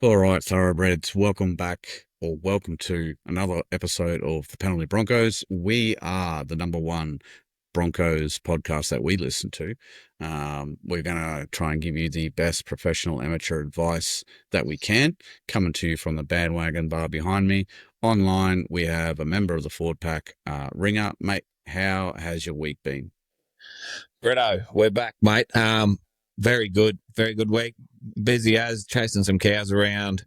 All right, Thoroughbreds, welcome back or welcome to another episode of the Penalty Broncos. We are the number one Broncos podcast that we listen to. We're going to try and give you the best professional amateur advice that we can, coming to you from the bandwagon bar behind me. Online, we have a member of the Ford Pack, Ringer. Mate, how has your week been? Britto, we're back, mate. Very good week. Busy as chasing some cows around.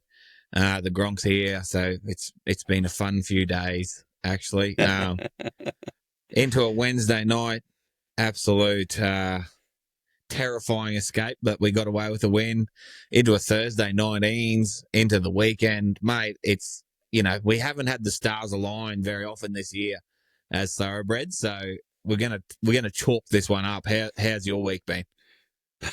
The Gronk's here, so it's been a fun few days actually. Into a Wednesday night, absolute terrifying escape, but we got away with a win. Into a Thursday 19s, into the weekend, mate. It's we haven't had the stars align very often this year as Thoroughbreds, so we're gonna chalk this one up. How's your week been?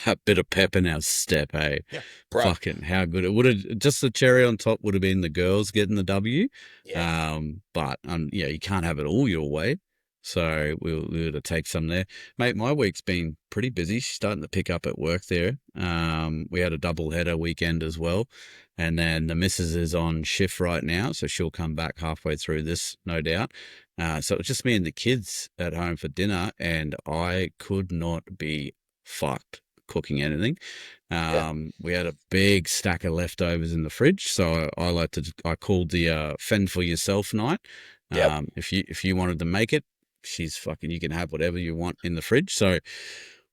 A bit of pep in our step, hey? Yeah, bro. Fucking how good. It would have, just the cherry on top would have been the girls getting the W. Yeah. But you can't have it all your way. So we'll to take some there. Mate, my week's been pretty busy. Starting to pick up at work there. We had a double header weekend as well. And then the missus is on shift right now, so she'll come back halfway through this, no doubt. So it's just me and the kids at home for dinner, and I could not be fucked cooking anything. We had a big stack of leftovers in the fridge, so I called the fend for yourself night. Yep. If you wanted to make it, you can have whatever you want in the fridge. So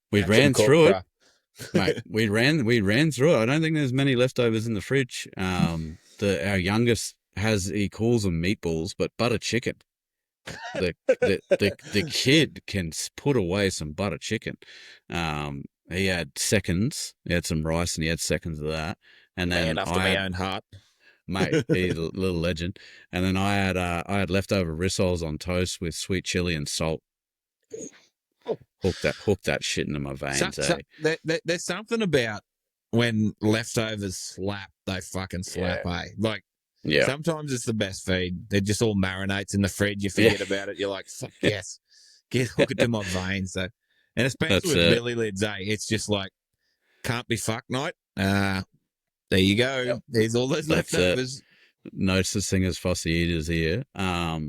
we ran through it, mate. We ran through it. I don't think there's many leftovers in the fridge. Our youngest he calls them meatballs, but butter chicken. The kid can put away some butter chicken. He had seconds. He had some rice and he had seconds of that. And then enough to my own heart, mate, he's a little legend. And then I had leftover rissoles on toast with sweet chili and salt. Hook that shit into my veins. There's something about when leftovers slap, they fucking slap, eh? Like, yeah. Sometimes it's the best feed. They're just all marinates in the fridge. You forget about it. You're like, fuck yes, hook it to my veins. So, and especially with Billy Lids, it's just like, can't be fucked night. There you go. Yep. There's all those leftovers. No such thing as fussy eaters here. I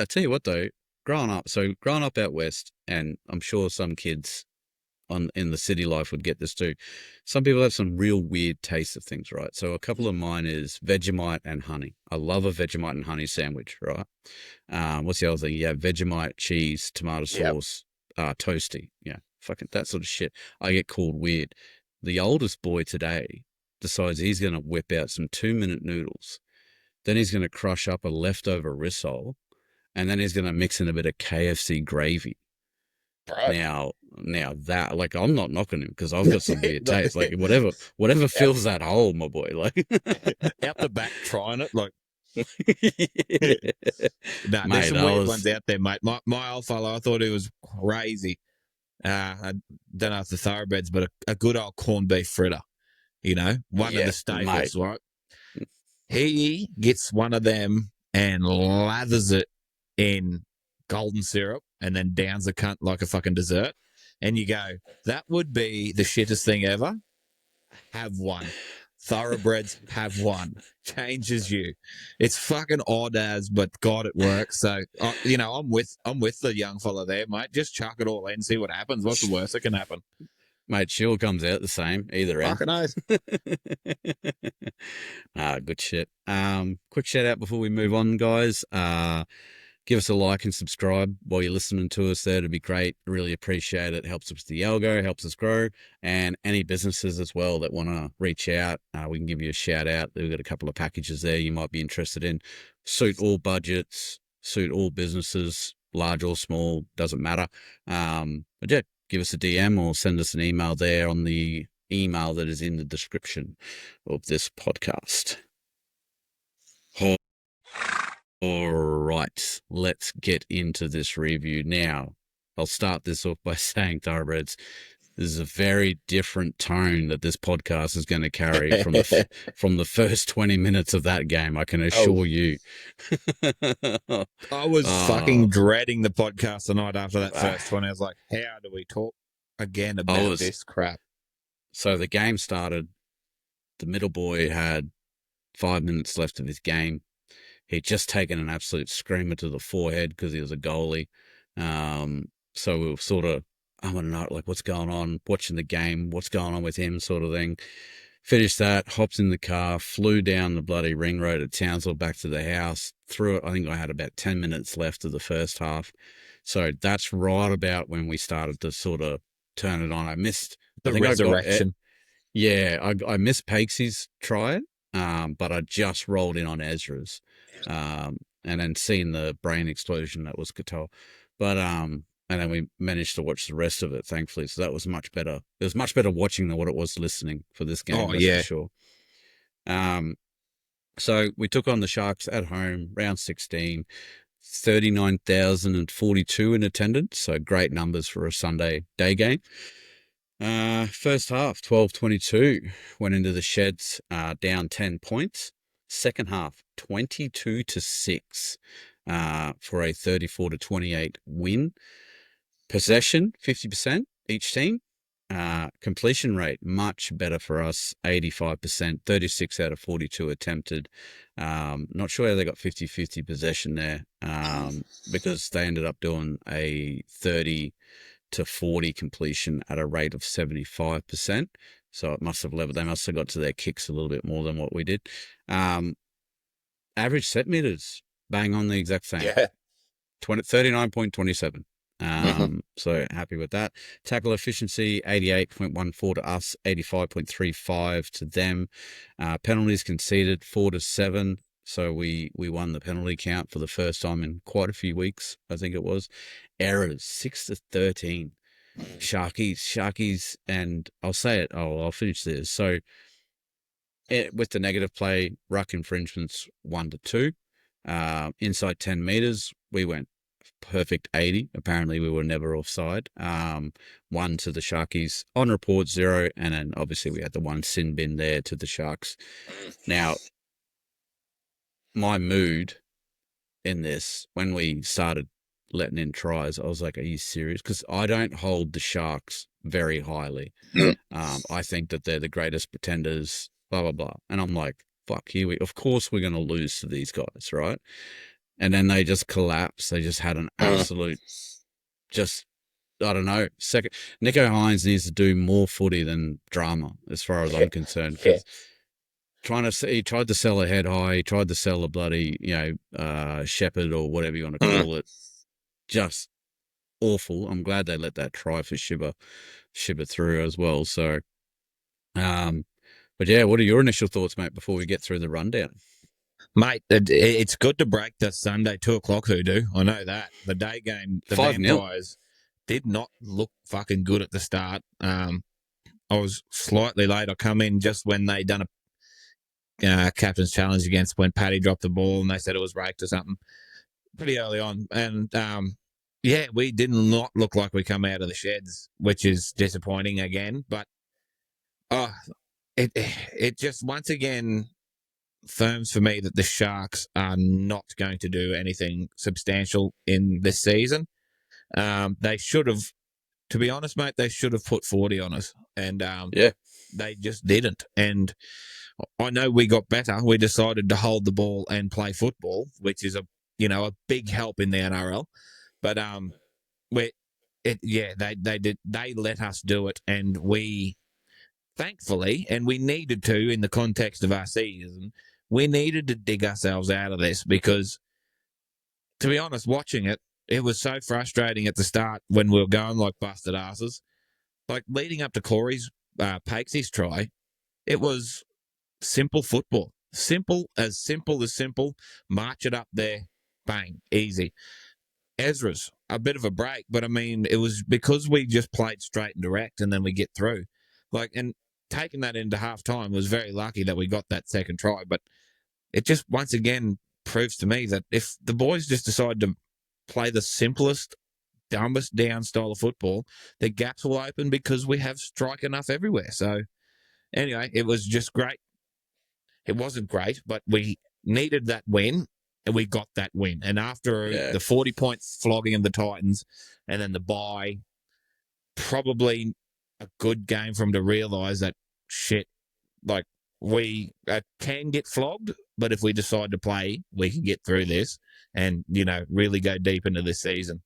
tell you what though, growing up out west, and I'm sure some kids in the city life would get this too. Some people have some real weird tastes of things, right? So a couple of mine is Vegemite and honey. I love a Vegemite and honey sandwich, right? What's the other thing? Yeah, Vegemite, cheese, tomato sauce, toasty. Yeah, fucking that sort of shit. I get called weird. The oldest boy today decides he's going to whip out some 2-minute noodles. Then he's going to crush up a leftover rissole, and then he's going to mix in a bit of KFC gravy. Right. Now that, like, I'm not knocking him because I've got some weird taste. Like, whatever fills that hole, my boy. Like, out the back trying it, like. There's some weird ones out there, mate. My old fellow, I thought he was crazy. I don't know if the Thoroughbreds, but a good old corned beef fritter. One of the staples, right? He gets one of them and lathers it in golden syrup and then downs the cunt like a fucking dessert. And you go, that would be the shittest thing ever. Have one. Thoroughbreds, have one. Changes you. It's fucking odd as, but God, it works. So, I'm with the young fella there, mate. Just chuck it all in, see what happens. What's the worst that can happen? Mate, shield comes out the same either end. Fucking oath. Good shit. Quick shout out before we move on, guys. Give us a like and subscribe while you're listening to us there. It'd be great. Really appreciate it. Helps us with the algo, helps us grow. And any businesses as well that want to reach out, we can give you a shout out. We've got a couple of packages there you might be interested in. Suit all budgets, suit all businesses, large or small, doesn't matter. But yeah, give us a DM or send us an email there on the email that is in the description of this podcast. All right, let's get into this review now. I'll start this off by saying, Thoroughbreds, this is a very different tone that this podcast is going to carry from the first 20 minutes of that game, I can assure you. I was fucking dreading the podcast tonight after that first one. I was like, how do we talk again about this crap? So the game started, the middle boy had 5 minutes left of his game. He'd just taken an absolute screamer to the forehead because he was a goalie. So we were sort of, I want to know, like, what's going on, watching the game, what's going on with him, sort of thing. Finished that, hopped in the car, flew down the bloody ring road at Townsville back to the house, threw it. I think I had about 10 minutes left of the first half. So that's right about when we started to sort of turn it on. I missed the resurrection. I missed Pakesy's try, but I just rolled in on Ezra's. And then seeing the brain explosion, that was Qatar. But and then we managed to watch the rest of it, thankfully. So that was much better. It was much better watching than what it was listening for this game. For sure. So we took on the Sharks at home, round 16, 39,042 in attendance. So great numbers for a Sunday day game. First half, 12-22, went into the Sheds, down 10 points. Second half, 22-6, for a 34-28 win. Possession, 50% each team. Completion rate, much better for us, 85%, 36 out of 42 attempted. Not sure how they got 50-50 possession there, because they ended up doing a 30-40 completion at a rate of 75%. So it must have leveled. They must have got to their kicks a little bit more than what we did. Average set meters, bang on the exact same. Yeah. 39.27. So happy with that. Tackle efficiency, 88.14 to us, 85.35 to them. Penalties conceded, 4-7. So we won the penalty count for the first time in quite a few weeks, I think it was. Errors, 6-13. Sharkies, and I'll say it, I'll finish this. So with the negative play, ruck infringements 1-2. Inside 10 meters, we went perfect 80. Apparently we were never offside. 1 to the Sharkies, on report 0, and then obviously we had the one sin bin there to the Sharks. Now, my mood in this, when we started letting in tries, I was like, are you serious? Because I don't hold the Sharks very highly. I think that they're the greatest pretenders, blah, blah, blah. And I'm like, fuck, of course we're going to lose to these guys, right? And then they just collapsed. They just had an absolute, I don't know. Nico Hines needs to do more footy than drama, as far as I'm concerned. Because he tried to sell a head high. He tried to sell a bloody, shepherd or whatever you want to call it. Just awful. I'm glad they let that try for Shiba through as well. So, but yeah, what are your initial thoughts, mate, before we get through the rundown? Mate, it's good to break the Sunday 2:00 hoodoo. I know that. The day game, the 5-0. Vampires did not look fucking good at the start. I was slightly late. I come in just when they done a captain's challenge against when Paddy dropped the ball and they said it was raked or something pretty early on. And, we did not look like we come out of the Sheds, which is disappointing again. But it just once again firms for me that the Sharks are not going to do anything substantial in this season. They should have, to be honest, mate, they should have put 40 on us. And they just didn't. And I know we got better. We decided to hold the ball and play football, which is a big help in the NRL. But they did. They let us do it, and we, thankfully, and we needed to in the context of our season, we needed to dig ourselves out of this because, to be honest, watching it, it was so frustrating at the start when we were going like busted asses. Like leading up to Corey's Pakesy's try, it was simple football. Simple as simple. March it up there, bang, easy. Ezra's a bit of a break, but I mean, it was because we just played straight and direct and then we get through. And taking that into halftime was very lucky that we got that second try, but it just once again proves to me that if the boys just decide to play the simplest, dumbest down style of football, the gaps will open because we have strike enough everywhere. So anyway, it was just great. It wasn't great, but we needed that win, and we got that win. And after the 40 points flogging of the Titans and then the bye, probably a good game for them to realise that shit, like we can get flogged, but if we decide to play, we can get through this and, really go deep into this season.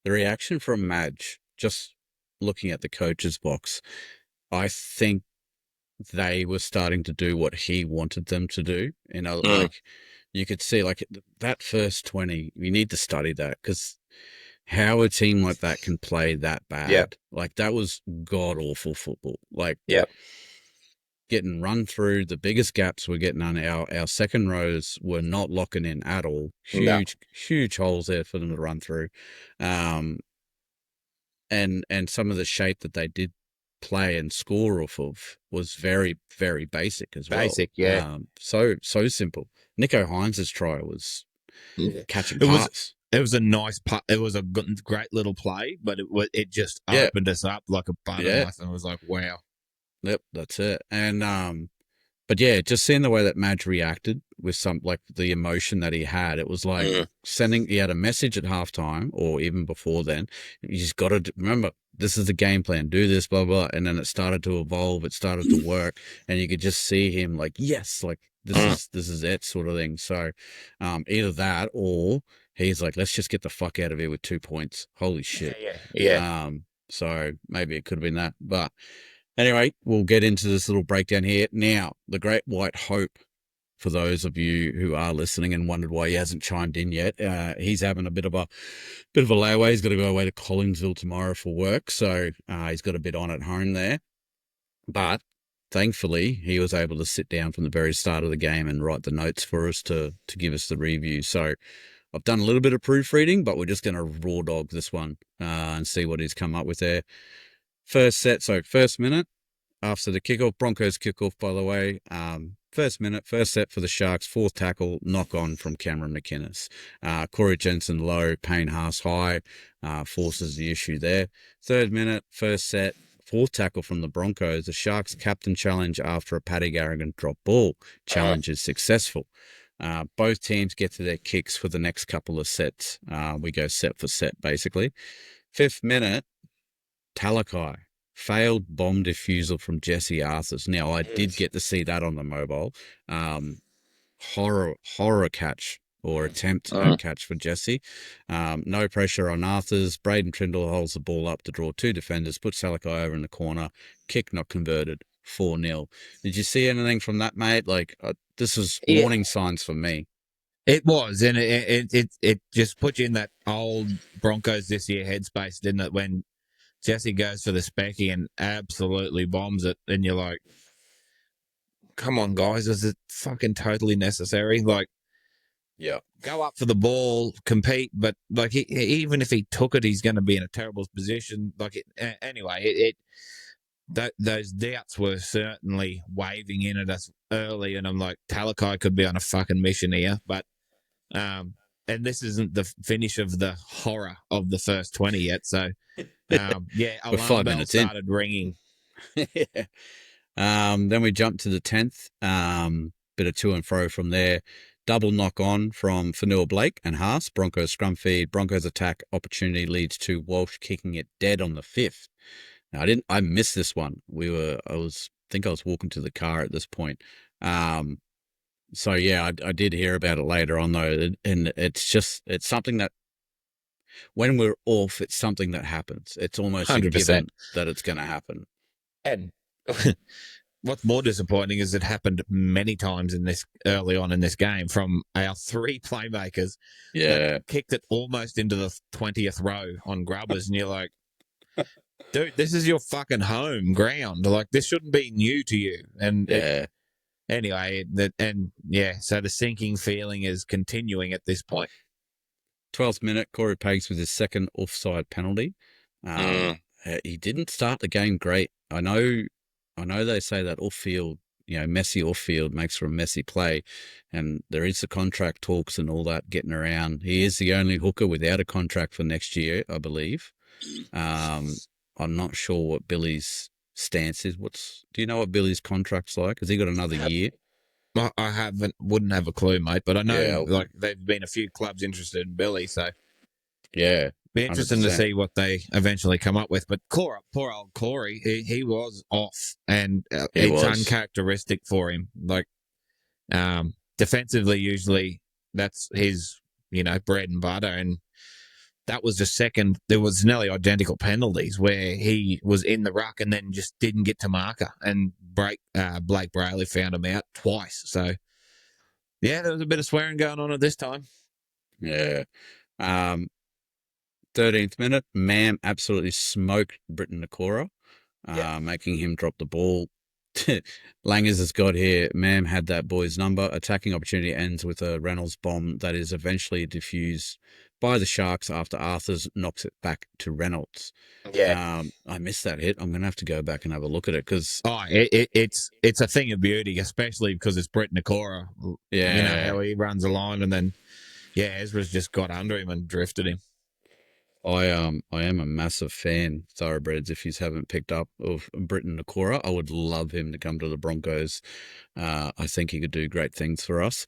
The reaction from Madge, just looking at the coach's box, I think they were starting to do what he wanted them to do. Like you could see, like that first 20, you need to study that because how a team like that can play that bad. Yep. Like that was god awful football. Like getting run through, the biggest gaps we're getting on our second rows were not locking in at all. Huge holes there for them to run through. And some of the shape that they did play and score off of was very, very basic as well. Basic, yeah. So simple. Nico Hines' try was catching pass. It was a nice putt. It was a great little play, but it just opened us up like a butterknife, and it was like, wow. Yep, that's it. And but yeah, just seeing the way that Madge reacted with some like the emotion that he had, it was like he had a message at halftime or even before then. You just got to remember, this is the game plan, do this, blah, blah. And then it started to evolve. It started to work. And you could just see him like, yes, like this is it sort of thing. So either that or he's like, let's just get the fuck out of here with 2 points. Holy shit. Yeah. So maybe it could have been that. But anyway, we'll get into this little breakdown here. Now, the Great White Hope, for those of you who are listening and wondered why he hasn't chimed in yet, he's having a bit of a layaway. He's got to go away to Collinsville tomorrow for work, so he's got a bit on at home there. But thankfully, he was able to sit down from the very start of the game and write the notes for us to give us the review. So I've done a little bit of proofreading, but we're just going to raw dog this one and see what he's come up with there. First set, so first minute after the kickoff, Broncos kickoff, by the way. First minute, first set for the Sharks, fourth tackle, knock on from Cameron McInnes. Corey Jensen low, Payne Haas high, forces the issue there. Third minute, first set, fourth tackle from the Broncos. The Sharks captain challenge after a Paddy Garrigan drop ball. Challenge is successful. Both teams get to their kicks for the next couple of sets. We go set for set, basically. Fifth minute, Talakai, failed bomb defusal from Jesse Arthurs. Now, I did get to see that on the mobile. Horror catch or attempt at catch for Jesse. No pressure on Arthurs. Braden Trindle holds the ball up to draw two defenders, puts Talakai over in the corner. Kick not converted, 4-0. Did you see anything from that, mate? Like, this was warning signs for me. It was, and it just put you in that old Broncos this year headspace, didn't it? When Jesse goes for the specky and absolutely bombs it, and you're like, come on, guys, is it fucking totally necessary? Like, go up for the ball, compete, but like even if he took it, he's going to be in a terrible position. Like, anyway, those doubts were certainly waving in at us early, and I'm like, Talakai could be on a fucking mission here, but and this isn't the finish of the horror of the first 20 yet, so. Alarm bell started ringing. Then we jumped to the 10th. Bit of to and fro from there. Double knock on from Fanua Blake and Haas. Broncos scrum feed. Broncos attack opportunity leads to Walsh kicking it dead on the 5th. Now I missed this one. I think I was walking to the car at this point. So yeah, I did hear about it later on though, and it's something that. When we're off, it's something that happens. It's almost 100%. A given that it's going to happen. And what's more disappointing is it happened many times early on in this game from our three playmakers. That kicked it almost into the 20th row on grubbers, and you're like, dude, this is your fucking home ground. Like, this shouldn't be new to you. And anyway, so the sinking feeling is continuing at this point. 12th minute, Corey Pags with his second offside penalty. He didn't start the game great. I know they say that off-field, messy off-field makes for a messy play, and there is the contract talks and all that getting around. He is the only hooker without a contract for next year, I believe. I'm not sure what Billy's stance is. Do you know what Billy's contract's like? Has he got another year? I wouldn't have a clue, mate, but I know like there've been a few clubs interested in Billy, so. Yeah, Be interesting to see what they eventually come up with. But poor old Corey, he was off, and it's uncharacteristic for him. Like, defensively, usually that's his, bread and butter, and that was the second. There was nearly identical penalties where he was in the ruck and then just didn't get to marker, and Blake Brayley found him out twice. So, yeah, there was a bit of swearing going on at this time. Yeah. 13th minute, Mam absolutely smoked Britton Nakora, making him drop the ball. Langers has got here. Mam had that boy's number. Attacking opportunity ends with a Reynolds bomb that is eventually diffused by the Sharks after Arthurs knocks it back to Reynolds. Yeah, I missed that hit. I'm gonna have to go back and have a look at it because it's a thing of beauty, especially because it's Britton Nakora. Yeah, you know how he runs a line, and then Ezra's just got under him and drifted him. I am a massive fan, Thoroughbreds, if you haven't picked up, of Britton Nakora. I would love him to come to the Broncos. I think he could do great things for us.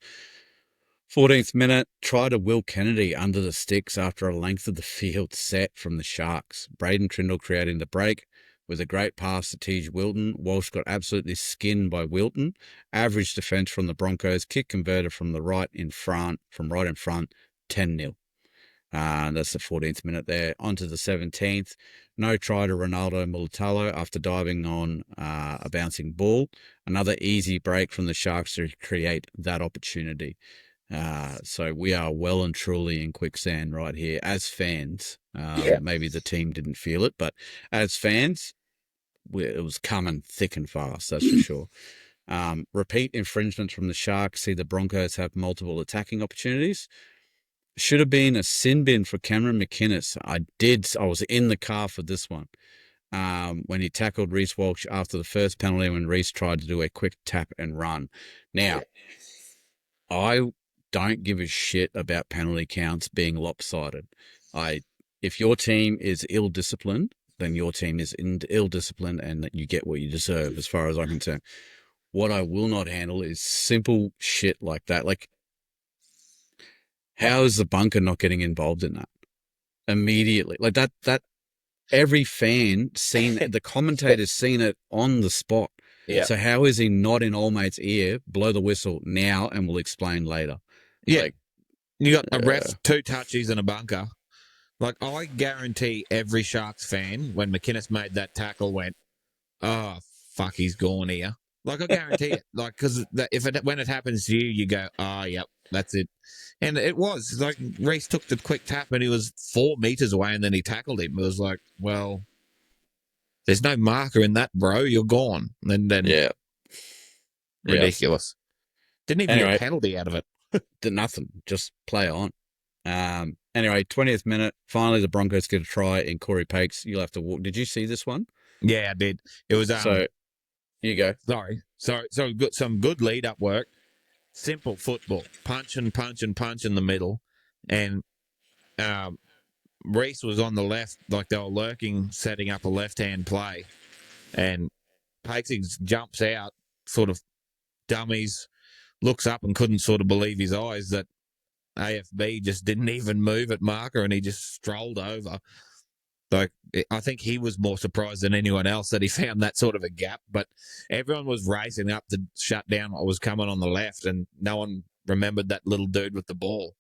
14th minute, try to Will Kennedy under the sticks after a length of the field set from the Sharks. Braden Trindle creating the break with a great pass to Tej Wilton. Walsh got absolutely skinned by Wilton. Average defence from the Broncos. Kick converted from right in front, 10-0. That's the 14th minute there. On to the 17th. No try to Ronaldo Mulitalo after diving on a bouncing ball. Another easy break from the Sharks to create that opportunity. So we are well and truly in quicksand right here as fans. Maybe the team didn't feel it, but as fans, it was coming thick and fast, that's for sure. Repeat infringements from the Sharks. See the Broncos have multiple attacking opportunities. Should have been a sin bin for Cameron McInnes. I was in the car for this one. When he tackled Reese Walsh after the first penalty when Reese tried to do a quick tap and run. Now, I don't give a shit about penalty counts being lopsided. If your team is ill-disciplined, then your team is ill-disciplined and that you get what you deserve as far as I'm concerned. What I will not handle is simple shit like that. Like, how is the bunker not getting involved in that immediately? Like that every fan seen it, the commentator's seen it on the spot. Yeah. So how is he not in Old Mate's ear? Blow the whistle now and we'll explain later. Yeah. Like, you got a ref, 2 touchies and a bunker. Like, I guarantee every Sharks fan, when McInnes made that tackle, went, oh, fuck, he's gone here. Like, I guarantee it. Like, because when it happens to you, you go, oh, yep, that's it. And it was. Like, Reese took the quick tap and he was 4 meters away and then he tackled him. It was like, well, there's no marker in that, bro. You're gone. And then, ridiculous. Didn't even get a penalty out of it. Did nothing. Just play on. Anyway, 20th minute. Finally, the Broncos get a try in Corey Pakes. You'll have to walk. Did you see this one? Yeah, I did. It was so. You go. Sorry. So some good lead up work. Simple football. Punch and punch and punch in the middle. And Reese was on the left, like they were lurking, setting up a left-hand play. And Pakes jumps out, sort of dummies, looks up and couldn't sort of believe his eyes that AFB just didn't even move at marker and he just strolled over. Like, I think he was more surprised than anyone else that he found that sort of a gap, but everyone was racing up to shut down what was coming on the left, and no one remembered that little dude with the ball.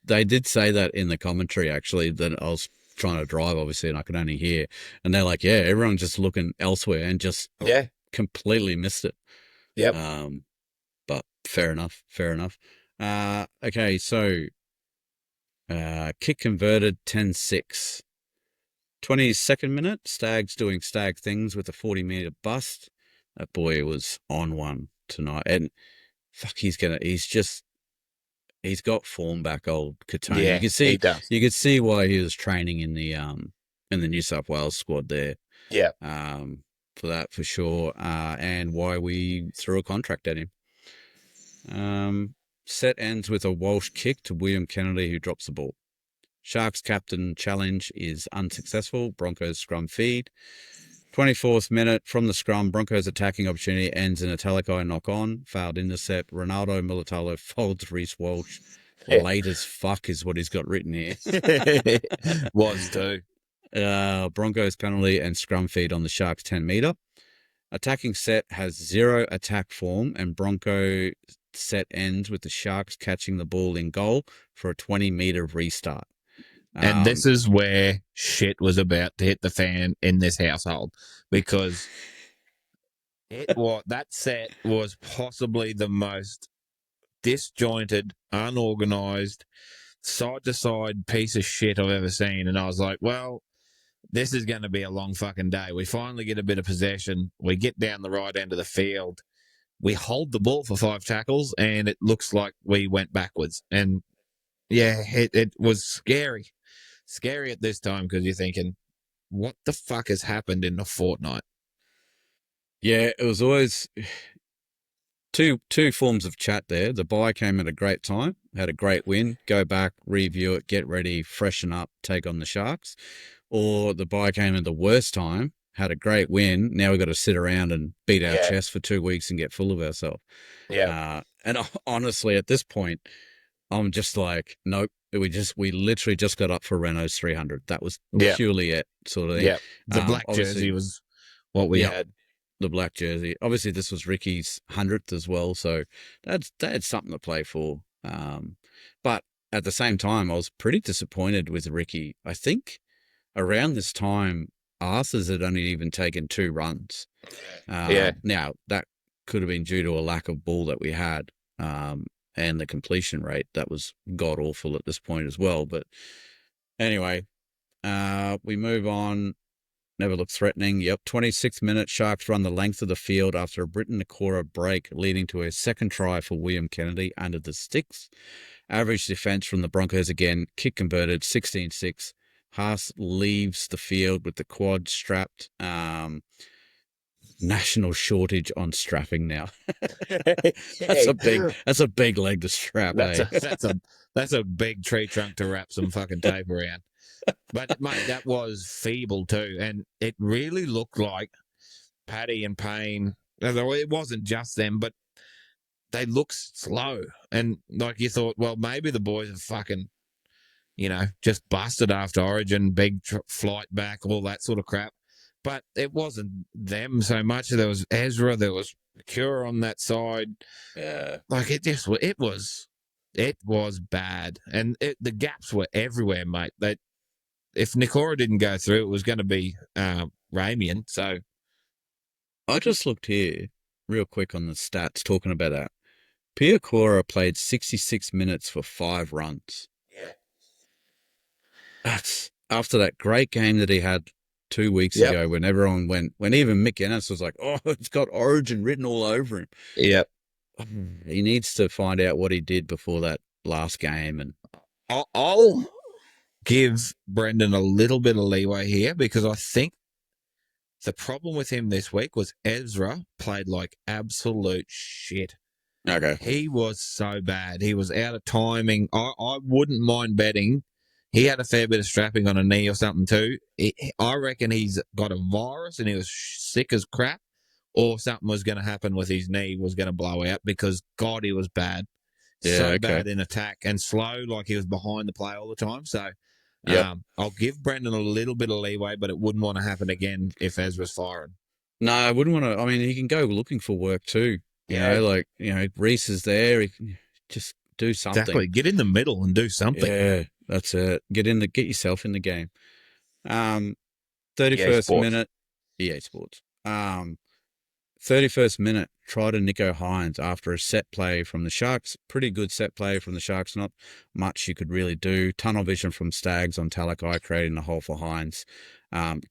They did say that in the commentary, actually, that I was trying to drive, obviously, and I could only hear. And they're like, yeah, everyone's just looking elsewhere and just completely missed it. Yep. But fair enough. Okay, so kick converted 10-6. 22nd minute, Staggs doing stag things with a 40-meter bust. That boy was on one tonight. And fuck, he's got form back, old Katona. Yeah, he does. You could see why he was training in the New South Wales squad there. Yeah. For that, for sure. And why we threw a contract at him. Set ends with a Walsh kick to William Kennedy, who drops the ball. Sharks captain challenge is unsuccessful. Broncos scrum feed. 24th minute from the scrum. Broncos attacking opportunity ends in a Talakai knock on. Failed intercept. Ronaldo Mulitalo folds Reese Walsh late as fuck is what he's got written here. Was too. Broncos penalty and scrum feed on the Sharks 10 meter. Attacking set has 0 attack form, and Bronco set ends with the Sharks catching the ball in goal for a 20-meter restart. And this is where shit was about to hit the fan in this household, because that set was possibly the most disjointed, unorganized, side-to-side piece of shit I've ever seen. And I was like, well, this is going to be a long fucking day. We finally get a bit of possession. We get down the right end of the field. We hold the ball for 5 tackles, and it looks like we went backwards. And, yeah, it was scary. Scary at this time, because you're thinking, what the fuck has happened in a fortnight? Yeah, it was always two forms of chat there. The bye came at a great time, had a great win, go back, review it, get ready, freshen up, take on the Sharks. Or the bye came at the worst time, had a great win, now we've got to sit around and beat our chest for 2 weeks and get full of ourselves. Yeah. And honestly, at this point, I'm just like, nope. We literally just got up for Renault's 300. That was purely it, sort of thing. Yeah. The black jersey was what we had. The black jersey. Obviously, this was Ricky's 100th as well, so they had something to play for. But at the same time, I was pretty disappointed with Ricky. I think around this time, Arthur's had only even taken 2 runs. Now, that could have been due to a lack of ball that we had. And the completion rate, that was god-awful at this point as well. But anyway, we move on. Never looked threatening. Yep, 26th minute, Sharks run the length of the field after a Britto and Ringer break, leading to a second try for William Kennedy under the sticks. Average defense from the Broncos again, kick converted, 16-6. Haas leaves the field with the quad strapped. National shortage on strapping now. That's a big leg to strap. That's a big tree trunk to wrap some fucking tape around. But mate, that was feeble too, and it really looked like Paddy and Payne. Although it wasn't just them, but they looked slow, and like you thought, well, maybe the boys are fucking, just busted after Origin, big flight back, all that sort of crap. But it wasn't them so much. There was Ezra, there was Cure on that side. Yeah. Like it was bad. And the gaps were everywhere, mate. If Nikora didn't go through, it was going to be Ramian. So I just looked here real quick on the stats talking about that. Piakora played 66 minutes for 5 runs. Yeah. That's after that great game that he had 2 weeks ago, when everyone when even Mick Ennis was like, oh, it's got Origin written all over him. Yep. He needs to find out what he did before that last game. And I'll give Brendan a little bit of leeway here, because I think the problem with him this week was Ezra played like absolute shit. Okay. He was so bad. He was out of timing. I wouldn't mind betting he had a fair bit of strapping on a knee or something too. I reckon he's got a virus and he was sick as crap, or something was going to happen with his knee, was going to blow out, because, God, he was bad. Bad in attack and slow, like he was behind the play all the time. So I'll give Brendan a little bit of leeway, but it wouldn't want to happen again if Ezra's firing. No, I wouldn't want to. I mean, he can go looking for work too. Reese is there. He can just do something. Exactly. Get in the middle and do something. Yeah, that's it. Get yourself in the game. 31st minute. EA Sports. 31st minute, try to Nico Hines after a set play from the Sharks. Pretty good set play from the Sharks. Not much you could really do. Tunnel vision from Staggs on Talakai, creating a hole for Hines.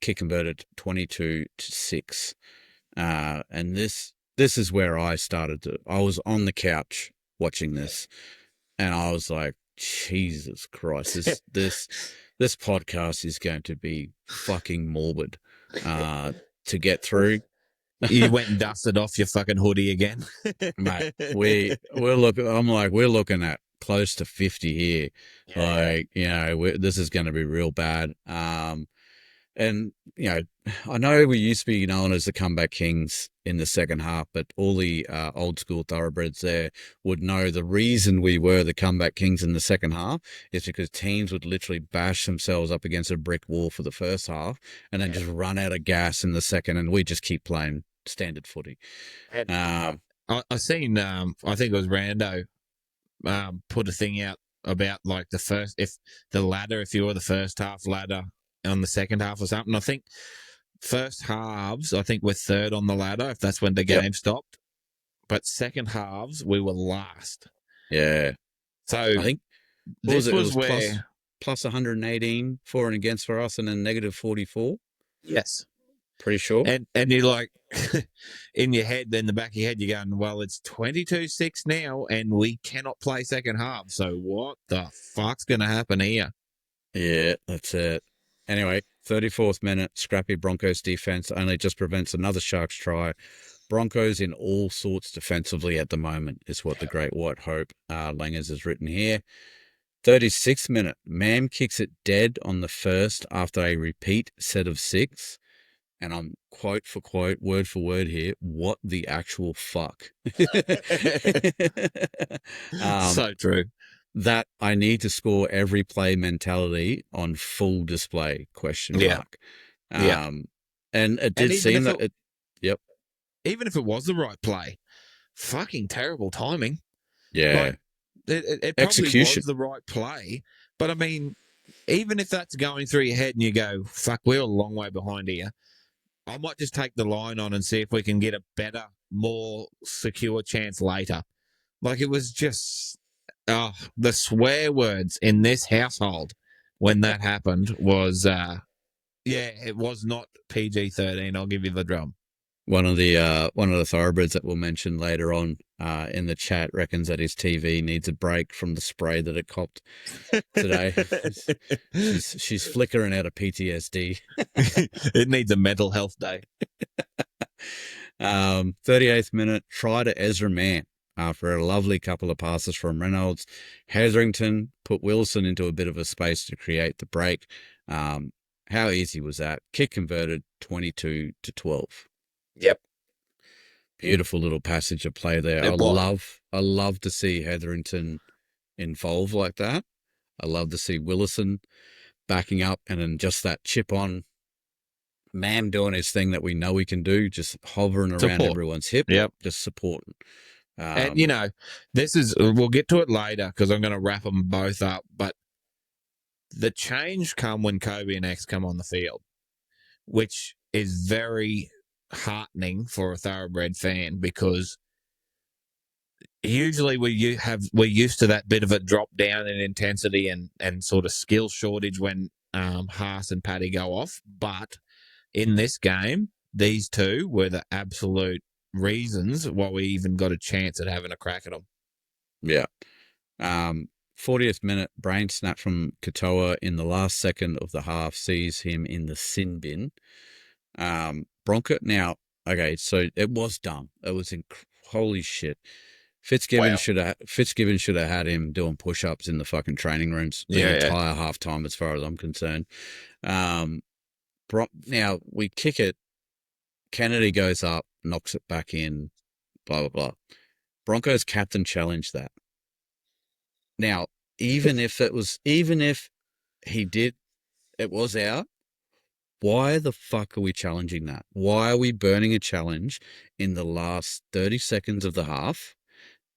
Kick converted 22-6. And this is where I was on the couch watching this, and I was like, Jesus Christ, this podcast is going to be fucking morbid to get through. You went and dusted off your fucking hoodie again, mate. We're looking at close to 50 here. This is going to be real bad. And, I know we used to be known as the comeback kings in the second half, but all the old school thoroughbreds there would know the reason we were the comeback kings in the second half is because teams would literally bash themselves up against a brick wall for the first half and then just run out of gas in the second, and we just keep playing standard footy. I seen, I think it was Rando put a thing out about like if you were the first half ladder on the second half or something. I think first halves, I think we're third on the ladder if that's when the game stopped. But second halves, we were last. Yeah. So I think this was where plus 118 for and against for us, and then negative 44. Yes. Pretty sure. And you're like, in your head, in the back of your head, you're going, well, it's 22-6 now, and we cannot play second half. So what the fuck's going to happen here? Yeah, that's it. Anyway, 34th minute, scrappy Broncos defense only just prevents another Sharks try. Broncos in all sorts defensively at the moment is what the Great White Hope Langers has written here. 36th minute, Mam kicks it dead on the first after a repeat set of 6. And I'm quote for quote, word for word here, what the actual fuck? So true. That I need to score every play mentality on full display, question mark. And it did seem that yep. Even if it was the right play, fucking terrible timing. Yeah. Like, it probably was the right play, but I mean, even if that's going through your head and you go, fuck, we're a long way behind here, I might just take the line on and see if we can get a better, more secure chance later. Like, it was just, the swear words in this household when that happened was, it was not PG-13. I'll give you the drum. One of the thoroughbreds that we'll mention later on in the chat reckons that his TV needs a break from the spray that it copped today. she's flickering out of PTSD. It needs a mental health day. 38th minute, try to Ezra Mann after a lovely couple of passes from Reynolds. Hetherington put Wilson into a bit of a space to create the break. How easy was that? Kick converted 22-12. Yep. Beautiful little passage of play there. I love to see Hetherington involved like that. I love to see Willison backing up and then just that chip on man doing his thing that we know he can do, just hovering around everyone's hip. Yep. Just supporting. And, we'll get to it later because I'm going to wrap them both up, but the change come when Kobe and X come on the field, which is very heartening for a thoroughbred fan because usually we're used to that bit of a drop down in intensity and sort of skill shortage when Haas and Paddy go off. But in this game, these two were the absolute reasons why we even got a chance at having a crack at them. Yeah. 40th minute, brain snap from Katoa in the last second of the half sees him in the sin bin. Bronco. Now, okay, so it was dumb. It was holy shit. Fitzgibbon should have had him doing push-ups in the fucking training rooms the entire halftime, as far as I'm concerned. Now we kick it. Kennedy goes up, knocks it back in. Blah blah blah. Broncos captain challenged that. Now, even if he did, it was out. Why the fuck are we challenging that? Why are we burning a challenge in the last 30 seconds of the half?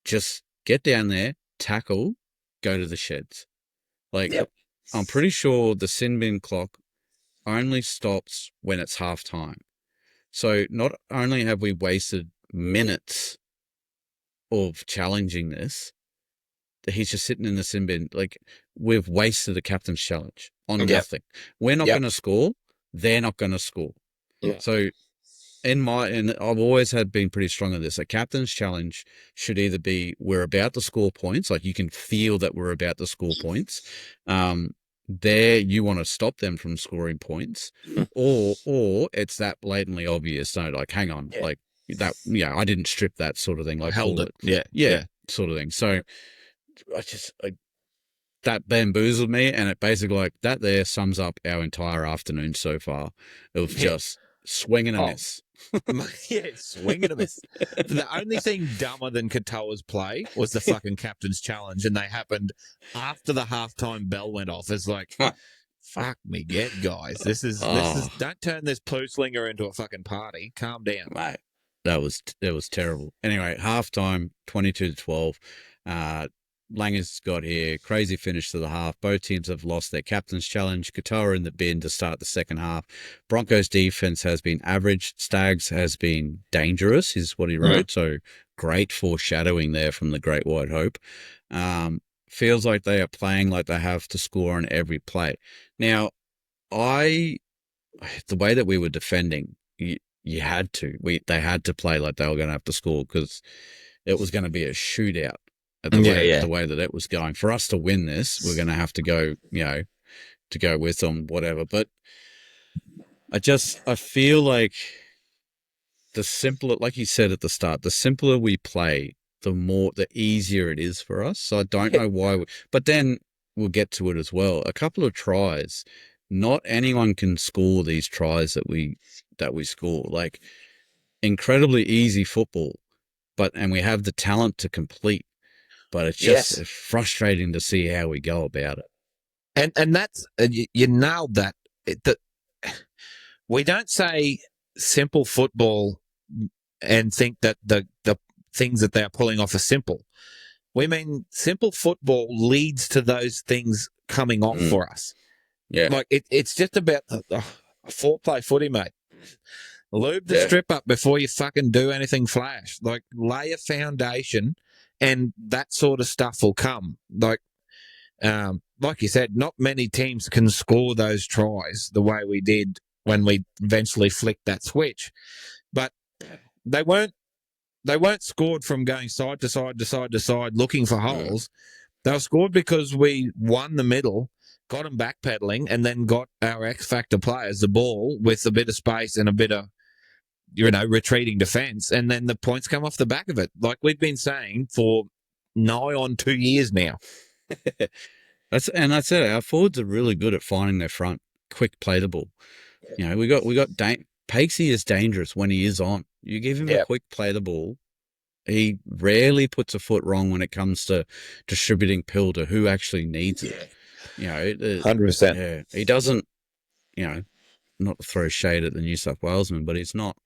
Just get down there, tackle, go to the sheds. I'm pretty sure the sin bin clock only stops when it's half time. So not only have we wasted minutes of challenging this, he's just sitting in the sin bin. We've wasted a captain's challenge on nothing. We're not going to score. They're not going to score. Yeah. So and I've always been pretty strong on this. A captain's challenge should either be we're about to score points, like you can feel that we're about to score points. There you want to stop them from scoring points, or it's that blatantly obvious. No, hang on, that. Yeah, I didn't strip that sort of thing. Held it. Yeah, sort of thing. So that bamboozled me, and it basically like that there sums up our entire afternoon so far. It was just swing and a miss. Yeah, swing and a miss. The only thing dumber than Katoa's play was the fucking captain's challenge, and they happened after the halftime bell went off. It's like, fuck me, guys. This is don't turn this poo slinger into a fucking party. Calm down, mate. That was terrible. Anyway, halftime 22-12. Langer's got here. Crazy finish to the half. Both teams have lost their captain's challenge. Katoa in the bin to start the second half. Broncos defense has been average. Staggs has been dangerous, is what he wrote. So great foreshadowing there from the Great White Hope. Feels like they are playing like they have to score on every play. Now, the way that we were defending, you had to. They had to play like they were going to have to score because it was going to be a shootout. The way that it was going. For us to win this, we're going to have to go, to go with them, whatever. But I feel like the simpler, like you said at the start, the simpler we play, the easier it is for us. So I don't know why. But then we'll get to it as well. A couple of tries, not anyone can score these tries that we score. Like incredibly easy football, and we have the talent to complete. But it's just frustrating to see how we go about it. And that's, you nailed that. We don't say simple football and think that the things that they're pulling off are simple. We mean simple football leads to those things coming off for us. Yeah. Like it's just about a foreplay footy, mate. Lube the strip up before you fucking do anything flash. Like lay a foundation. And that sort of stuff will come. Like you said, not many teams can score those tries the way we did when we eventually flicked that switch. But they weren't scored from going side to side to side to side looking for holes. They were scored because we won the middle, got them backpedaling, and then got our X factor players the ball with a bit of space and a bit of retreating defense, and then the points come off the back of it, like we've been saying for nigh on 2 years now. That's it. Our forwards are really good at finding their front, quick play the ball. We got Pakesy is dangerous when he is on. You give him a quick play the ball, he rarely puts a foot wrong when it comes to distributing pill to who actually needs it. 100%. Yeah, he doesn't. Not to throw shade at the New South Walesman, but it's not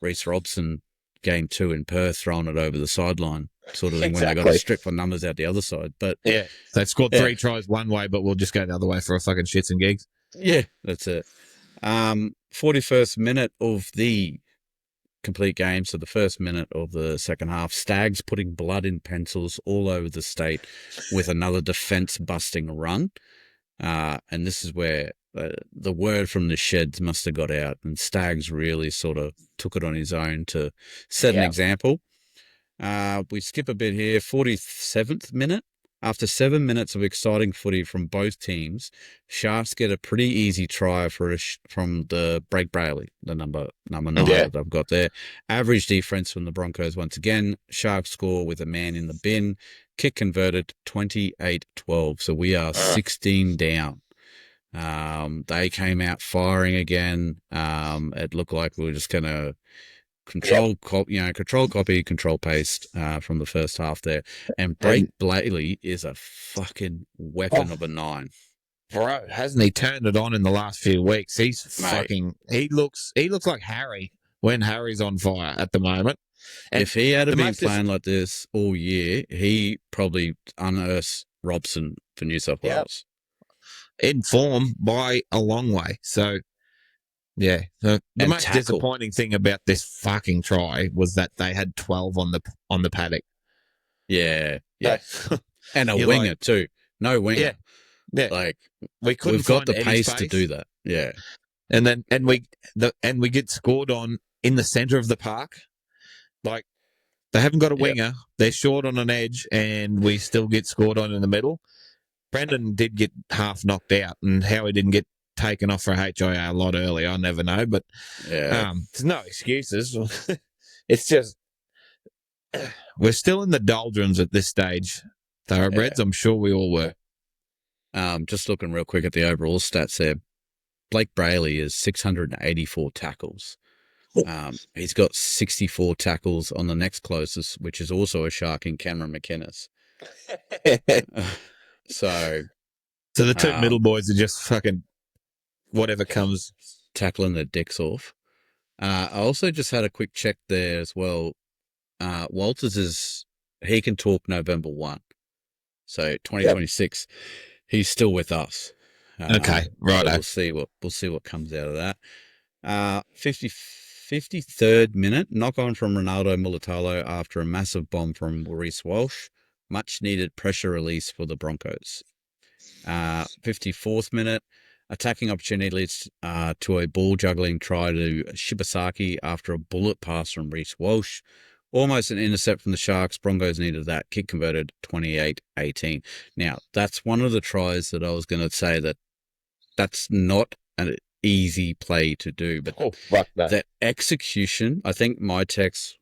Reese Robson game 2 in Perth throwing it over the sideline sort of thing when they got to strip for numbers out the other side. But they've scored 3 tries one way, but we'll just go the other way for a fucking shits and gigs. Yeah, that's it. 41st minute of the complete game, so the first minute of the second half, Staggs putting blood in pencils all over the state with another defence-busting run. And this is where the word from the sheds must have got out, and Staggs really sort of took it on his own to set an example. We skip a bit here. 47th minute. After 7 minutes of exciting footy from both teams, Sharks get a pretty easy try from the Blake Brayley, the number 9 that I've got there. Average defense from the Broncos once again. Sharks score with a man in the bin. Kick converted 28-12. So we are 16 down. They came out firing again. It looked like we were just going to control copy, control paste from the first half there. And Blake Brayley is a fucking weapon of a 9. Bro, hasn't he turned it on in the last few weeks? He's fucking. He looks like Harry when Harry's on fire at the moment. And if he had been playing like this all year, he probably unearths Robson for New South Wales. In form by a long way. So, yeah. The most disappointing thing about this fucking try was that they had 12 on the paddock. Yeah. And a winger too. No winger. Yeah. Like we've got the pace to do that. Yeah. And we get scored on in the center of the park. Like they haven't got a winger. They're short on an edge, and we still get scored on in the middle. Brendan did get half knocked out, and how he didn't get taken off for HIA a lot earlier, I never know. But there's no excuses. It's just we're still in the doldrums at this stage, Thoroughbreds. I'm sure we all were. Just looking real quick at the overall stats there. Blake Brayley is 684 tackles. He's got 64 tackles on the next closest, which is also a shark in Cameron McInnes. So the two middle boys are just fucking whatever comes. Tackling their dicks off. I also just had a quick check there as well. Walters he can talk November 1. So 2026, he's still with us. Okay, right. We'll see what comes out of that. 53rd minute, knock on from Ronaldo Mulatalo after a massive bomb from Reese Walsh. Much needed pressure release for the Broncos. 54th minute, attacking opportunity leads to a ball juggling try to Shibasaki after a bullet pass from Reese Walsh. Almost an intercept from the Sharks. Broncos needed that. Kick converted 28-18. Now, that's one of the tries that I was going to say that's not an easy play to do. But the execution, I think my text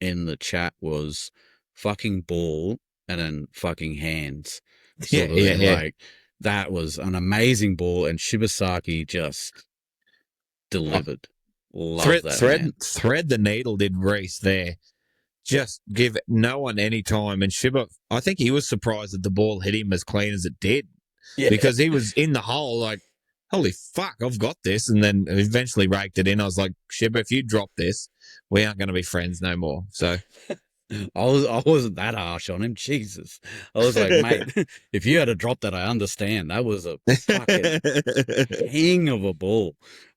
in the chat was fucking ball and then fucking hands. Like, that was an amazing ball, and Shibasaki just delivered. Thread the needle, did Reese there. Just give no one any time. And Shiba, I think he was surprised that the ball hit him as clean as it did. Yeah. Because he was in the hole like, holy fuck, I've got this. And then eventually raked it in. I was like, Shiba, if you drop this, we aren't going to be friends no more. So I wasn't that harsh on him. Jesus. I was like, mate, if you had to drop that, I understand. That was a fucking king of a ball.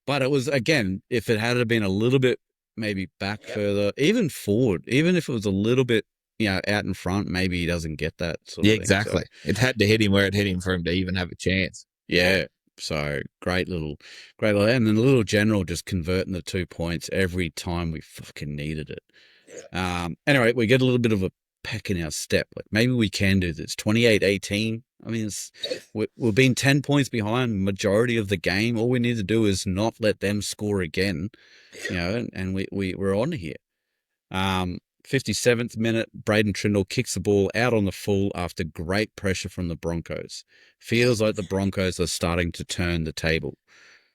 But it was, again, if it had been a little bit maybe back further, even forward, even if it was a little bit, out in front, maybe he doesn't get that sort of thing. Exactly. So, it had to hit him where it hit him for him to even have a chance. Yeah. So great little, and then the little general just converting the 2 points every time we fucking needed it. Anyway, we get a little bit of a peck in our step. Like, maybe we can do this. 28-18. I mean, we've been 10 points behind majority of the game. All we need to do is not let them score again, and we're on here. 57th minute, Braden Trindle kicks the ball out on the full after great pressure from the Broncos. Feels like the Broncos are starting to turn the table.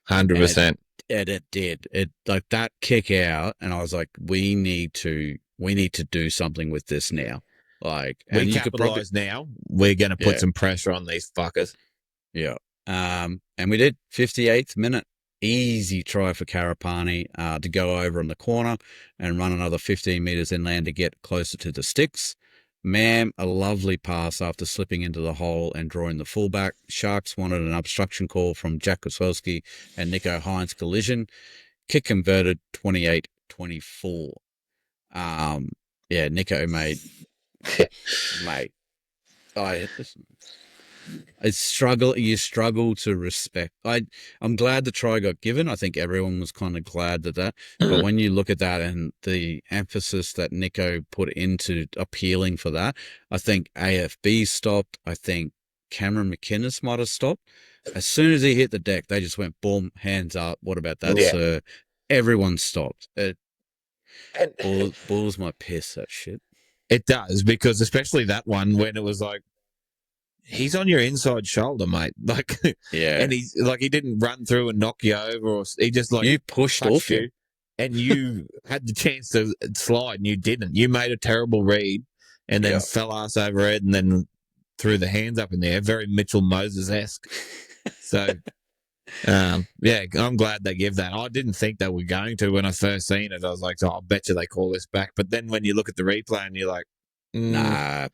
100%. And it did. It, like, that kick out, and I was like, we need to do something with this now. Like, we capitalize now. We're going to put some pressure on these fuckers. Yeah. And we did. 58th minute, easy try for Karapani to go over in the corner and run another 15 metres inland to get closer to the sticks. A lovely pass after slipping into the hole and drawing the fullback. Sharks wanted an obstruction call from Jack Kosowski and Nico Hines collision. Kick converted 28-24. Nico made... mate, you struggle to respect. I'm glad the try got given. I think everyone was kind of glad that. But when you look at that and the emphasis that Nico put into appealing for that, I think AFB stopped. I think Cameron McInnes might have stopped. As soon as he hit the deck, they just went, boom, hands up. What about that, sir? Everyone stopped. It balls my piss, that shit. It does, because especially that one when it was like, he's on your inside shoulder, mate. Like, and he's like, he didn't run through and knock you over, or he just like, you pushed off you, and you had the chance to slide and you didn't. You made a terrible read and then fell ass over it and then threw the hands up in there. Very Mitchell Moses-esque. So, I'm glad they give that. I didn't think they were going to when I first seen it. I was like, oh, I'll bet you they call this back. But then when you look at the replay and you're like, nah.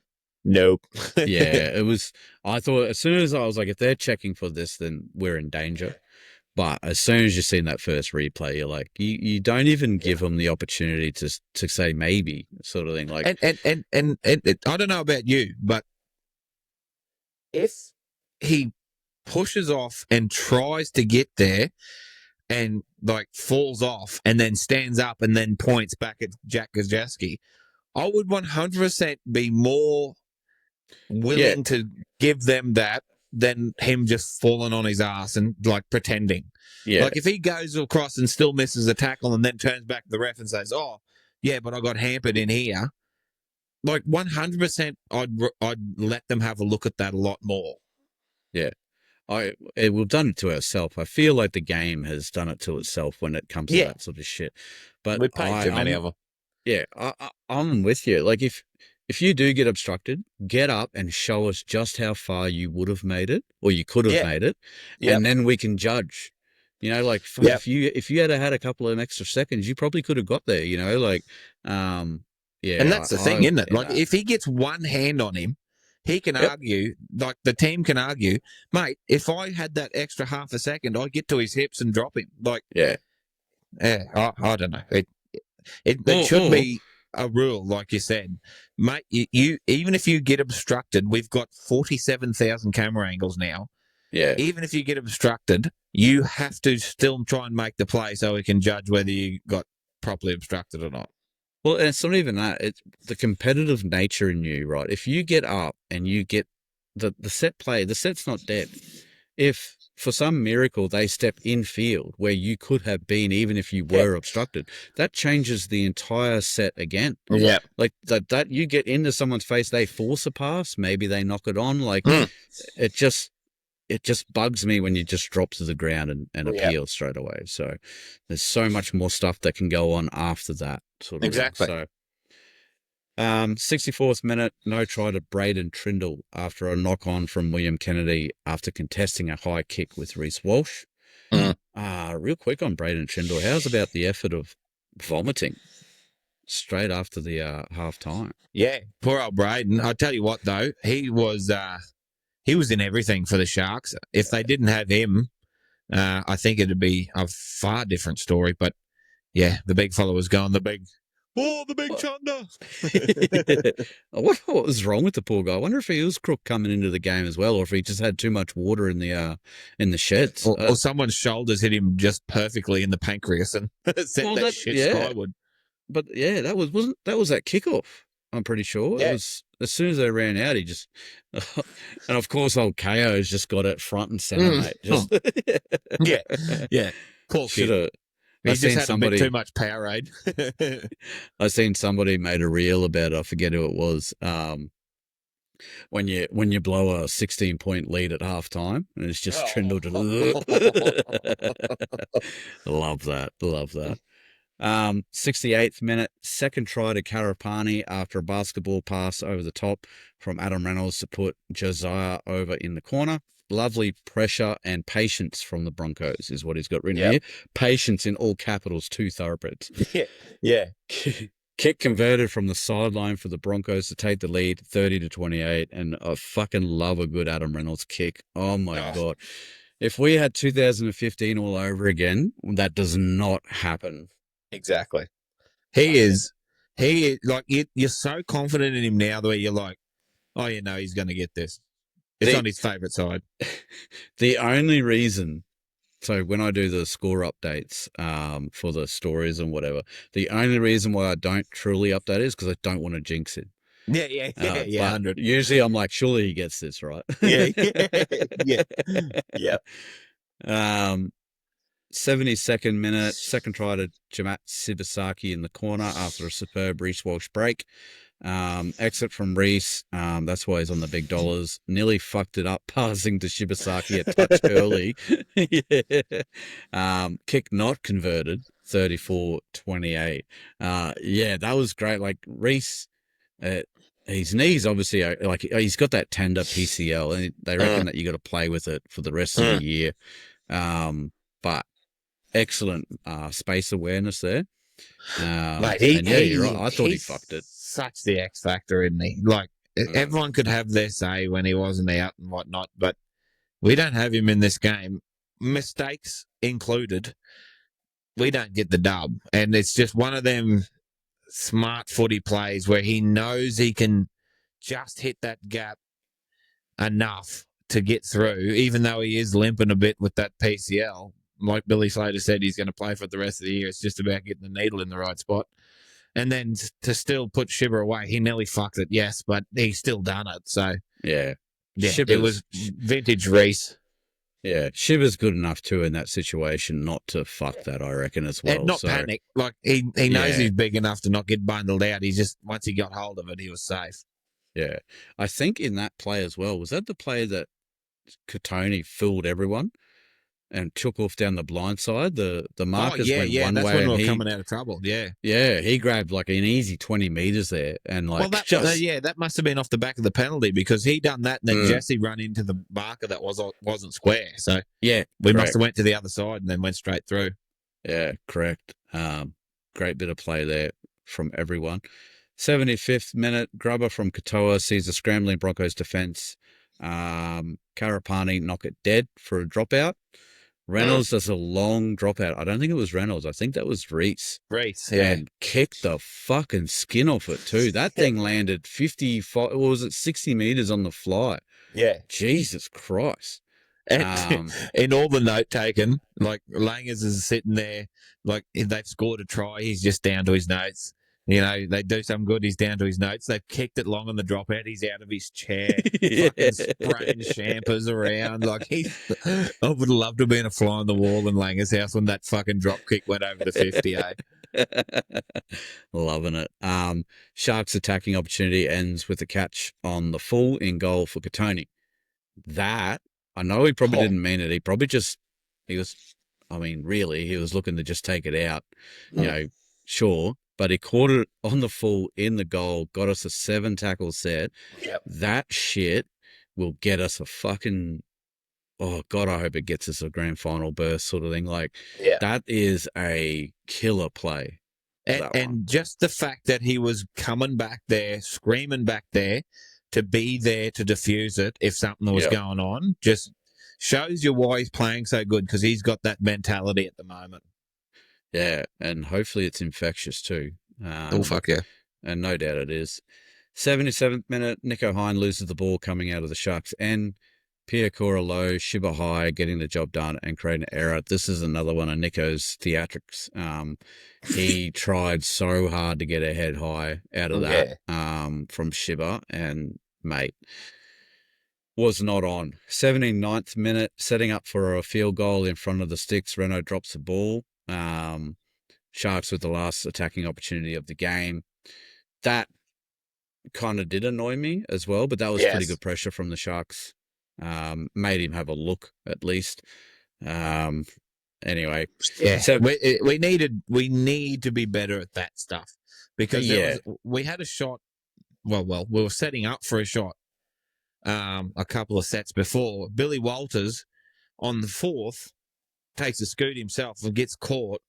Nope. It was. I thought as soon as I was like, if they're checking for this, then we're in danger. But as soon as you've seen that first replay, you're like, you don't even give them the opportunity to say maybe, sort of thing. Like, and I don't know about you, but if he pushes off and tries to get there and like falls off and then stands up and then points back at Jack Gajaski, I would 100% be more willing to give them that than him just falling on his ass and like pretending. Yeah. Like if he goes across and still misses a tackle and then turns back to the ref and says, oh, yeah, but I got hampered in here. Like 100% I'd let them have a look at that a lot more. Yeah. We've done it to ourselves. I feel like the game has done it to itself when it comes to that sort of shit. But we paid too many of them. Yeah, I'm with you. Like if you do get obstructed, get up and show us just how far you would have made it or you could have made it, and then we can judge. You know, like if you had had a couple of extra seconds, you probably could have got there. You know, like yeah. And that's the thing, isn't it? Like if he gets one hand on him, he can argue, like the team can argue, mate, if I had that extra half a second, I'd get to his hips and drop him. Like, I don't know. It should be a rule, like you said. Mate, you even if you get obstructed, we've got 47,000 camera angles now. Yeah. Even if you get obstructed, you have to still try and make the play so we can judge whether you got properly obstructed or not. Well, and it's not even that. It's the competitive nature in you, right? If you get up and you get the set play, the set's not dead. If for some miracle they step in field where you could have been even if you were obstructed, that changes the entire set again. Yeah. Like that you get into someone's face, they force a pass, maybe they knock it on. Like it just bugs me when you just drop to the ground and appeal straight away. So there's so much more stuff that can go on after that sort of exactly. So 64th minute, no try to Braden Trindle after a knock on from William Kennedy after contesting a high kick with Reese Walsh. Real quick on Braden Trindle, how's about the effort of vomiting straight after the half time? Yeah, poor old Braden. I tell you what though, he was in everything for the Sharks. If they didn't have him, I think it'd be a far different story. But yeah, the big fella was gone. The big chunder. What was wrong with the poor guy? I wonder if he was crook coming into the game as well, or if he just had too much water in the sheds, or someone's shoulders hit him just perfectly in the pancreas and sent that shit skyward. But yeah, that was that kickoff. I'm pretty sure it was as soon as they ran out. He just and of course old KO's just got it front and center, mate. Just yeah. Poor kid. He just had a bit too much Powerade. I seen somebody made a reel about it. I forget who it was. When you blow a 16-point lead at halftime and it's just Trindle to love that. 68th minute, second try to Karapani after a basketball pass over the top from Adam Reynolds to put Josiah over in the corner. Lovely pressure and patience from the Broncos is what he's got written here. Patience in all capitals, 2 Thoroughbreds. Yeah. Kick converted from the sideline for the Broncos to take the lead 30-28. And I fucking love a good Adam Reynolds kick. Oh, my God. If we had 2015 all over again, that does not happen. Exactly. He is like, you're so confident in him now the way you're like, oh, you know, he's going to get this. It's on his favourite side. The only reason, so when I do the score updates for the stories and whatever, the only reason why I don't truly update is because I don't want to jinx it. Yeah, 100. Usually I'm like, surely he gets this, right? Yeah. 72nd minute, second try to Shibasaki in the corner after a superb Reese Walsh break. Exit from Reese. That's why he's on the big dollars. Nearly fucked it up passing to Shibasaki a touch early. Kick not converted. 34-28. That was great. Like Reese, his knees obviously are, like he's got that tender PCL, and they reckon that you got to play with it for the rest of the year. But excellent space awareness there. Mate, you're right. I thought he fucked it. Such the X factor, isn't he? Like everyone could have their say when he wasn't out and whatnot, but we don't have him in this game. Mistakes included, we don't get the dub, and it's just one of them smart footy plays where he knows he can just hit that gap enough to get through, even though he is limping a bit with that PCL. Like Billy Slater said, he's going to play for the rest of the year. It's just about getting the needle in the right spot. And then to still put Shibber away, he nearly fucked it, yes, but he's still done it. So, yeah, it was vintage Reese. Yeah, Shibber's good enough too in that situation not to fuck that, I reckon, as well. And not panic. Like, he knows he's big enough to not get bundled out. He just, once he got hold of it, he was safe. Yeah. I think in that play as well, was that the play that Katoni fooled everyone and took off down the blind side. The markers went one that's way, when and we were coming out of trouble. Yeah, he grabbed like an easy 20 meters there, and like that must have been off the back of the penalty because he done that, and then Jesse run into the marker that wasn't square. So we must have went to the other side and then went straight through. Yeah, correct. Great bit of play there from everyone. 75th minute, grubber from Katoa sees the scrambling Broncos defence. Karapani knock it dead for a dropout. Reynolds does a long dropout. I don't think it was Reynolds. I think that was Reese. And kicked the fucking skin off it too. That thing landed 55, or was it 60 meters on the fly? Yeah. Jesus Christ. And in all the note taken, like Langers is sitting there, like they've scored a try, he's just down to his notes. You know, they do some good, he's down to his notes. They've kicked it long on the dropout, he's out of his chair, fucking spraying champers around. Like I would have loved to have been a fly on the wall in Langers' house when that fucking drop kick went over the 50, Loving it. Sharks' attacking opportunity ends with a catch on the full in goal for Katoni. That, I know he probably didn't mean it. He probably he was looking to just take it out, sure. But he caught it on the full in the goal, got us a 7 tackle set. Yep. That shit will get us a fucking, oh God, I hope it gets us a grand final berth sort of thing. Like, that is a killer play. And just the fact that he was coming back there, screaming back there, to be there to diffuse it if something was going on, just shows you why he's playing so good, because he's got that mentality at the moment. Yeah, and hopefully it's infectious too. Fuck yeah. And no doubt it is. 77th minute, Nico Hine loses the ball coming out of the Sharks' end. Pierre Cora low, Shiba high, getting the job done and creating an error. This is another one of Nico's theatrics. He tried so hard to get a head high out of that from Shiba, and mate, was not on. 79th minute, setting up for a field goal in front of the sticks. Renault drops the ball. Sharks with the last attacking opportunity of the game. That kind of did annoy me as well, but that was pretty good pressure from the Sharks. Made him have a look at least. Anyway, so we need to be better at that stuff, because we had a shot. Well, we were setting up for a shot a couple of sets before. Billy Walters on the 4th takes a scoot himself and gets caught,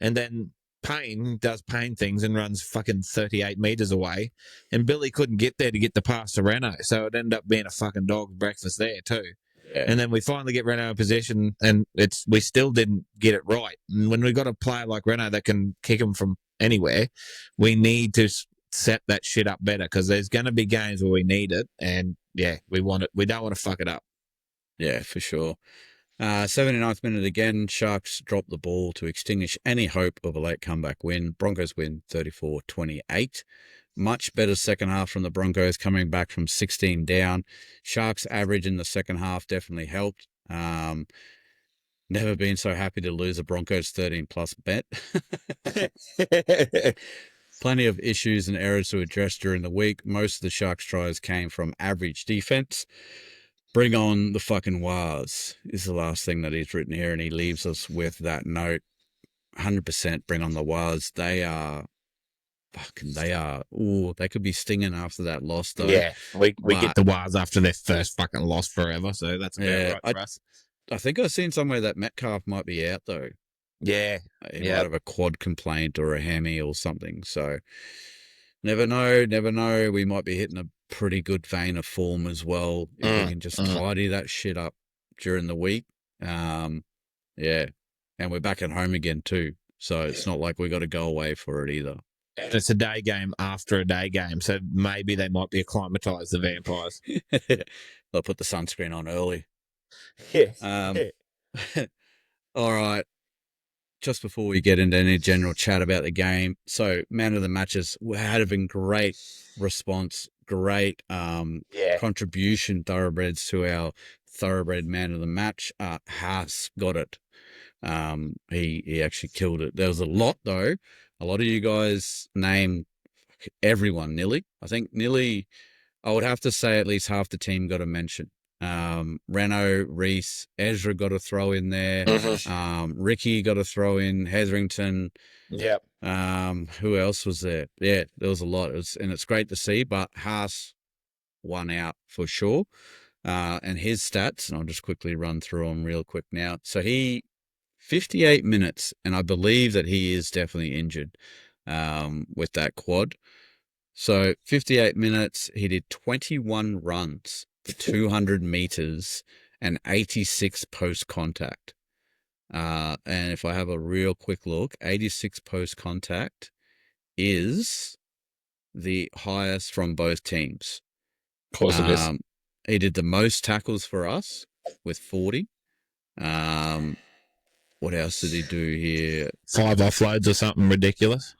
and then Payne does Payne things and runs fucking 38 metres away, and Billy couldn't get there to get the pass to Renault, so it ended up being a fucking dog's breakfast there too. Yeah. And then we finally get Renault in position, and we still didn't get it right. And when we got a player like Renault that can kick him from anywhere, we need to set that shit up better, because there's going to be games where we need it, and we want it. We don't want to fuck it up. Yeah, for sure. 79th minute again, Sharks drop the ball to extinguish any hope of a late comeback win. Broncos win 34-28. Much better second half from the Broncos, coming back from 16 down. Sharks average in the second half definitely helped. Never been so happy to lose a Broncos 13-plus bet. Plenty of issues and errors to address during the week. Most of the Sharks tries came from average defense. Bring on the fucking Wars is the last thing that he's written here, and he leaves us with that note. 100% bring on the Wars. They could be stinging after that loss, though. Yeah, we get the Wars after their first fucking loss forever, so that's about right for us. I think I've seen somewhere that Metcalf might be out, though. Yeah. He might have a quad complaint or a hammy or something, so never know. We might be hitting a pretty good vein of form as well if we can just tidy that shit up during the week. And we're back at home again too, so it's not like we got to go away for it either. And it's a day game after a day game, so maybe they might be acclimatized, the Vampires. They'll put the sunscreen on early. Yeah. All right. Just before we get into any general chat about the game, so man of the matches had a great response, great contribution, Thoroughbreds, to our Thoroughbred man of the match. Haas got it. He actually killed it. There was a lot, though. A lot of you guys named everyone nearly. I think nearly, I would have to say at least half the team got a mention. Renault, Reese, Ezra got a throw in there. Ricky got a throw in. Hetherington. Yep. Who else was there? Yeah, there was a lot. And it's great to see, but Haas won out for sure. And his stats, and I'll just quickly run through them real quick now. So 58 minutes, and I believe that he is definitely injured with that quad. So 58 minutes, he did 21 runs for 200 meters and 86 post contact. And if I have a real quick look, 86 post contact is the highest from both teams. Of course it is. He did the most tackles for us with 40. What else did he do here? 5 offloads or something ridiculous.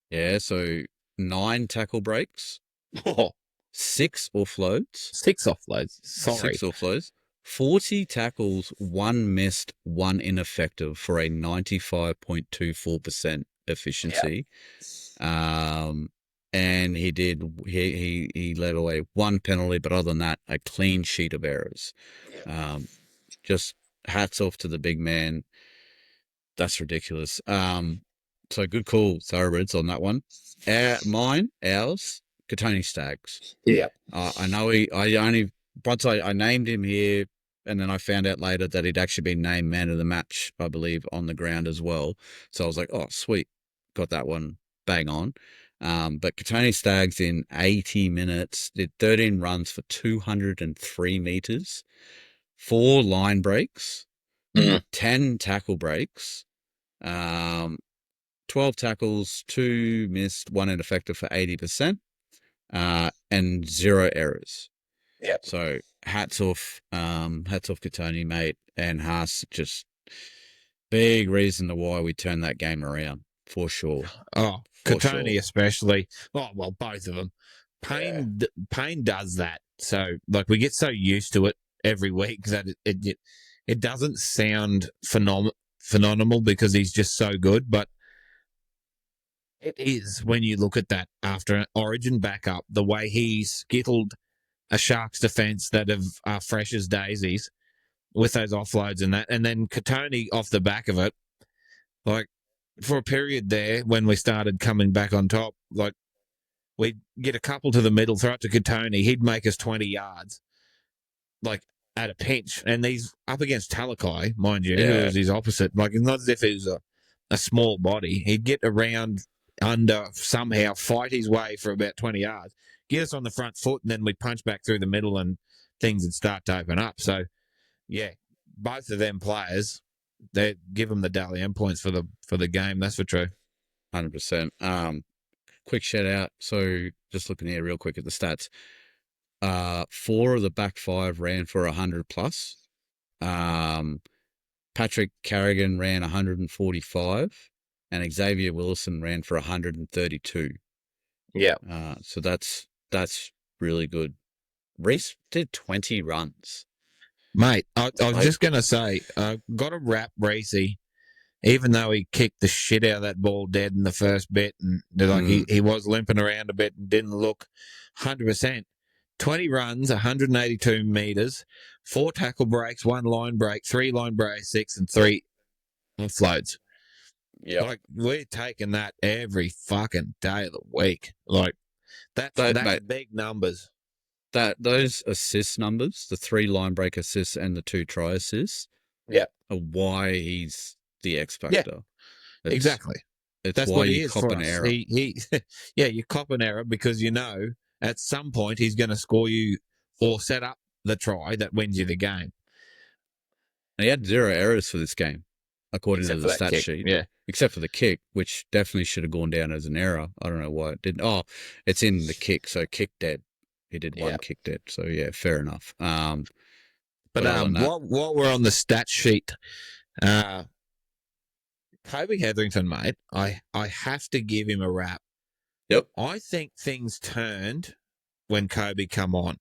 Yeah, so 9 tackle breaks. 6 offloads. 6 offloads. Sorry. 6 offloads. 40 tackles, 1 missed, 1 ineffective for a 95.24% efficiency. Yep. And he led away 1 penalty, but other than that, a clean sheet of errors. Just hats off to the big man. That's ridiculous. So good call, Thoroughbreds, on that one. Ours, Katoni Staggs. Yeah. I know once I named him here, and then I found out later that he'd actually been named man of the match, I believe, on the ground as well. So I was like, oh, sweet. Got that one bang on. But Katoni Staggs in 80 minutes did 13 runs for 203 meters, 4 line breaks, 10 tackle breaks, 12 tackles, 2 missed, 1 ineffective for 80%, and 0 errors. Yep. So hats off Katoni, mate, and Haas. Just big reason to why we turned that game around for sure. Oh, Katoni especially. Oh well, both of them. Payne does that. So like we get so used to it every week that it doesn't sound phenomenal because he's just so good, but it is when you look at that after an Origin backup, the way he skittled a Sharks defence that are fresh as daisies with those offloads and that, and then Katoni off the back of it, like for a period there when we started coming back on top, like we'd get a couple to the middle, throw it to Katoni, he'd make us 20 yards, like at a pinch, and he's up against Talakai, mind you, who was his opposite. Like it's not as if he was a small body. He'd get around under somehow, fight his way for about 20 yards, get us on the front foot, and then we'd punch back through the middle and things would start to open up. So, yeah, both of them players, they give them the Dally M points for the game. That's for true. 100%. Quick shout out. So just looking here real quick at the stats. 4 of the back 5 ran for 100 plus. Patrick Carrigan ran 145, and Xavier Willison ran for 132. Yeah. So that's really good. Reese did 20 runs. Mate, I was just going to say, got to wrap Reese, even though he kicked the shit out of that ball dead in the first bit, and he was limping around a bit and didn't look 100%. 20 runs, 182 metres, 4 tackle breaks, 1 line break, 3 line break, 6, and 3 offloads. Yeah, like we're taking that every fucking day of the week. Like that's mate, big numbers. Those assist numbers, the 3 line break assists and the 2 try assists, are why he's the X factor. Yeah, exactly. That's why you cop an error. You cop an error because you know at some point he's going to score you or set up the try that wins you the game. And he had 0 errors for this game, according to the stat sheet. Yeah. Except for the kick, which definitely should have gone down as an error. I don't know why it didn't. Oh, it's in the kick, so kick dead. He did 1 kick dead. So, yeah, fair enough. But while we're on the stat sheet, Kobe Hetherington, mate, I have to give him a rap. Yep. I think things turned when Kobe come on.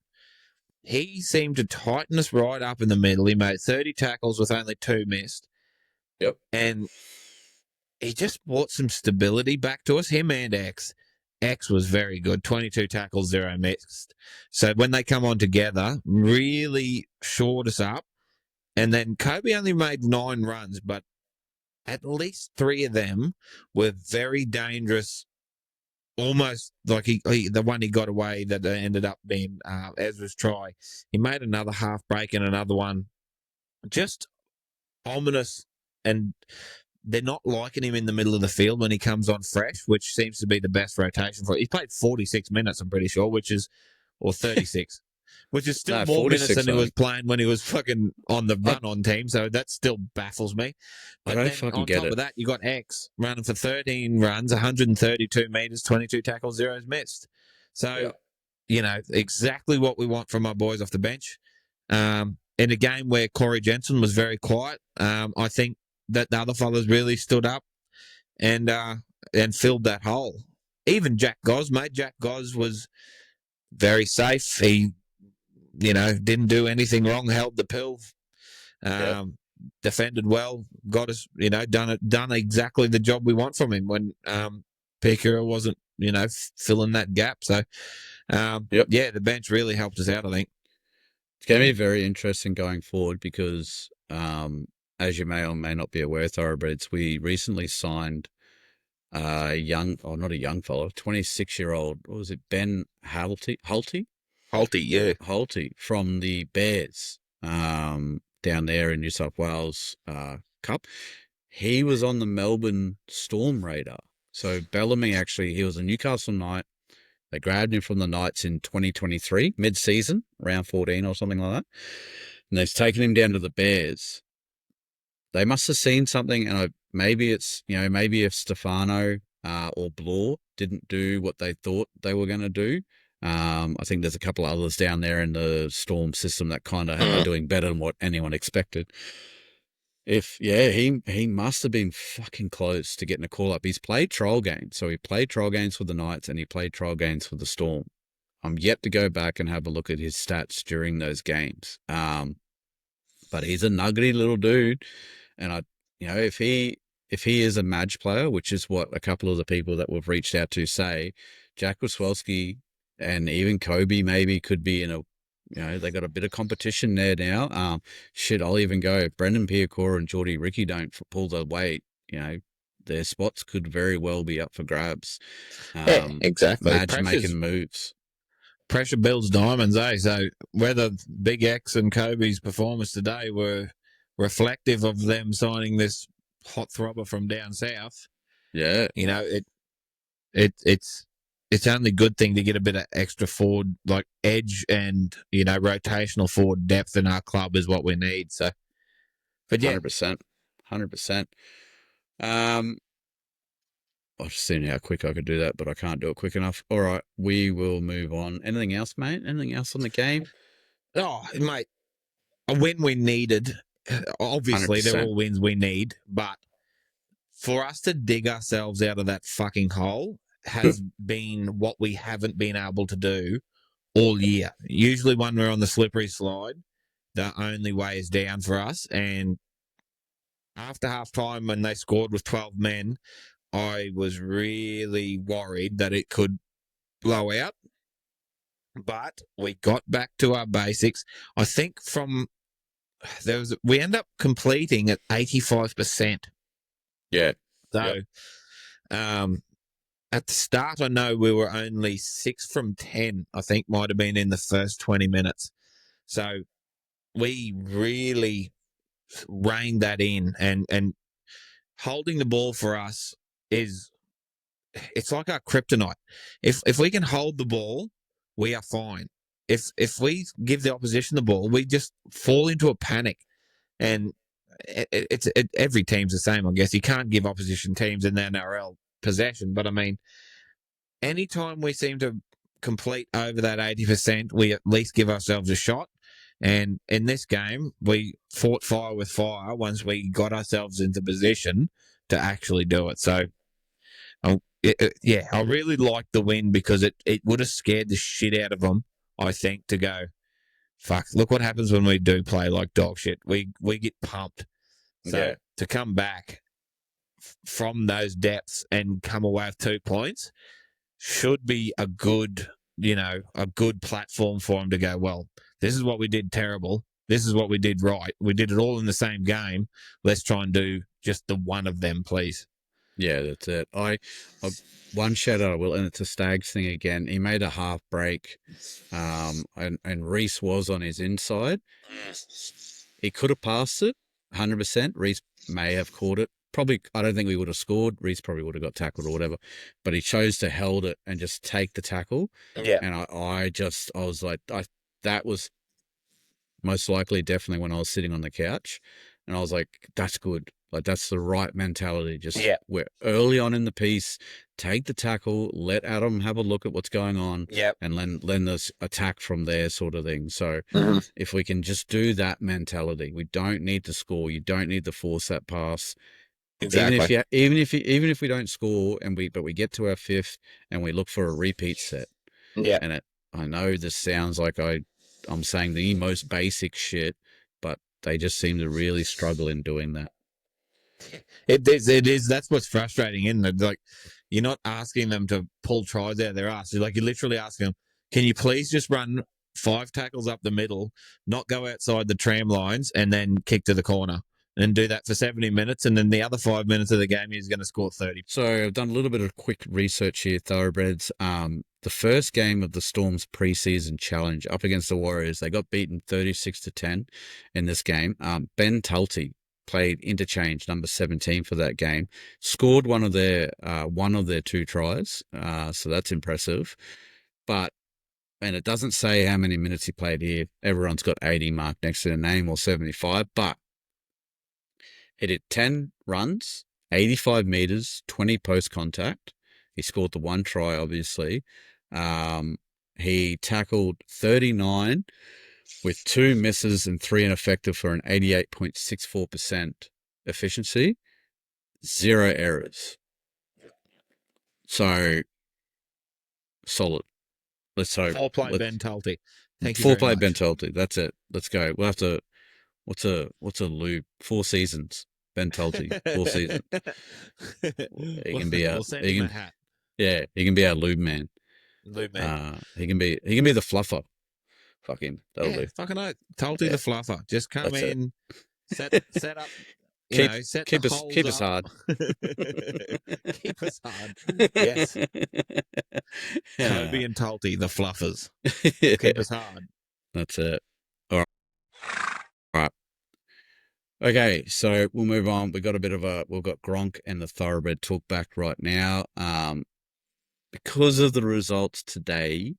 He seemed to tighten us right up in the middle. He made 30 tackles with only 2 missed. Yep. And he just brought some stability back to us, him and X. X was very good. 22 tackles, 0 missed. So when they come on together, really shored us up. And then Kobe only made 9 runs, but at least 3 of them were very dangerous. Almost like the one he got away that ended up being Ezra's try. He made another half break and another one. Just ominous, and they're not liking him in the middle of the field when he comes on fresh, which seems to be the best rotation for it. He played 46 minutes, I'm pretty sure, or 36. Which is still more minutes than he was playing when he was fucking on the run-on team, so that still baffles me. But I don't fucking get it. On top of that, you got X running for 13 runs, 132 metres, 22 tackles, 0 missed. So, exactly what we want from our boys off the bench. In a game where Corey Jensen was very quiet, I think that the other fellas really stood up and filled that hole. Even Jack Goz, mate. Jack Goz was very safe. He didn't do anything wrong, held the pill, defended well, got us, done exactly the job we want from him when Pekura wasn't, filling that gap. So, the bench really helped us out, I think. It's going to be very interesting going forward because, as you may or may not be aware, Thoroughbreds, we recently signed not a young fellow, 26-year-old, what was it, Ben Hulty, yeah. Hulty from the Bears down there in New South Wales Cup. He was on the Melbourne Storm radar. So Bellamy he was a Newcastle Knight. They grabbed him from the Knights in 2023, mid-season, round 14 or something like that. And they've taken him down to the Bears. They must have seen something, and maybe if Stefano or Blore didn't do what they thought they were going to do. I think there's a couple of others down there in the Storm system that kind of are doing better than what anyone expected. He must have been fucking close to getting a call up. He's played trial games. So he played trial games for the Knights and he played trial games for the Storm. I'm yet to go back and have a look at his stats during those games. But he's a nuggety little dude. And if he is a match player, which is what a couple of the people that we've reached out to say, Jack Wyswelski and even Kobe maybe could be in a, they got a bit of competition there now. I'll even go if Brendan Piacora and Geordie Ricky don't pull the weight, their spots could very well be up for grabs. Exactly. Madge making moves. Pressure builds diamonds, eh? So whether Big X and Kobe's performance today were reflective of them signing this hot throbber from down south, it's only a good thing to get a bit of extra forward, like edge and, rotational forward depth in our club is what we need. So, but yeah. 100%. I've just seen how quick I could do that, but I can't do it quick enough. All right, we will move on. Anything else, mate? Anything else on the game? Oh, mate, a win we needed. Obviously, 100%. They're all wins we need, but for us to dig ourselves out of that fucking hole has been what we haven't been able to do all year. Usually when we're on the slippery slide, the only way is down for us. And after half-time when they scored with 12 men, I was really worried that it could blow out. But we got back to our basics. I think we end up completing at 85%. Yeah. So, at the start, I know we were only 6 from 10, I think might have been in the first 20 minutes. So we really reined that in, and holding the ball for us it's like our kryptonite. If we can hold the ball, we are fine. If we give the opposition the ball, we just fall into a panic. And every team's the same, I guess. You can't give opposition teams in the NRL possession, but I mean, anytime we seem to complete over that 80%, we at least give ourselves a shot. And in this game, we fought fire with fire once we got ourselves into position to actually do it. So, I really like the win because it would have scared the shit out of them, I think, to go, fuck, look what happens when we do play like dog shit. We get pumped. So to come back from those depths and come away with 2 points should be a good, a good platform for them to go, well, this is what we did terrible. This is what we did right. We did it all in the same game. Let's try and do just the one of them, please. Yeah, that's it. One shout out, and it's a Staggs thing again. He made a half break, and Reese was on his inside. He could have passed it, 100%. Reese may have caught it. Probably, I don't think we would have scored. Reese probably would have got tackled or whatever, but he chose to held it and just take the tackle. Yeah, and I was like, that was most likely definitely when I was sitting on the couch, and I was like, that's good. Like, that's the right mentality. Just we're early on in the piece, take the tackle, let Adam have a look at what's going on, and then there's attack from there, sort of thing. So if we can just do that mentality, we don't need to score. You don't need to force that pass. exactly. Even if we don't score but we get to our fifth and we look for a repeat set. Yeah, and I know this sounds like I'm saying the most basic shit, but they just seem to really struggle in doing that. It is. That's what's frustrating, isn't it? Like, you're not asking them to pull tries out of their ass. You're literally asking them, can you please just run 5 tackles up the middle, not go outside the tram lines, and then kick to the corner? And do that for 70 minutes, and then the other 5 minutes of the game, he's going to score 30. So I've done a little bit of quick research here, Thoroughbreds. The first game of the Storm's preseason challenge up against the Warriors, they got beaten 36-10 in this game. Ben Tulty played interchange number 17 for that game, scored one of their 2 tries, so that's impressive. And it doesn't say how many minutes he played here. Everyone's got 80 marked next to their name or 75, but he did 10 runs, 85 meters, 20 post contact. He scored the 1 try, obviously. He tackled 39 with 2 misses and 3 ineffective for an 88.64% efficiency, 0 errors. So solid. Let's hope. Full play Ben Tulty. Thank you. Full play Ben Tulty. That's it. Let's go. We'll have to. What's a loop? 4 seasons. Ben Tulty. 4 seasons. He can be we'll send him a hat. Yeah, he can be our lube man. Lube man. He can be the fluffer. Fuck him. That'll do. Fucking oath. Tulty the fluffer. Just come That's in, set up. Keep us hard. Keep us hard. Yes. Kobe and Tulty, the fluffers. Keep us hard. That's it. All right. Okay, so we'll move on. We've got Gronk and the Thoroughbred talk back right now. Because of the results today,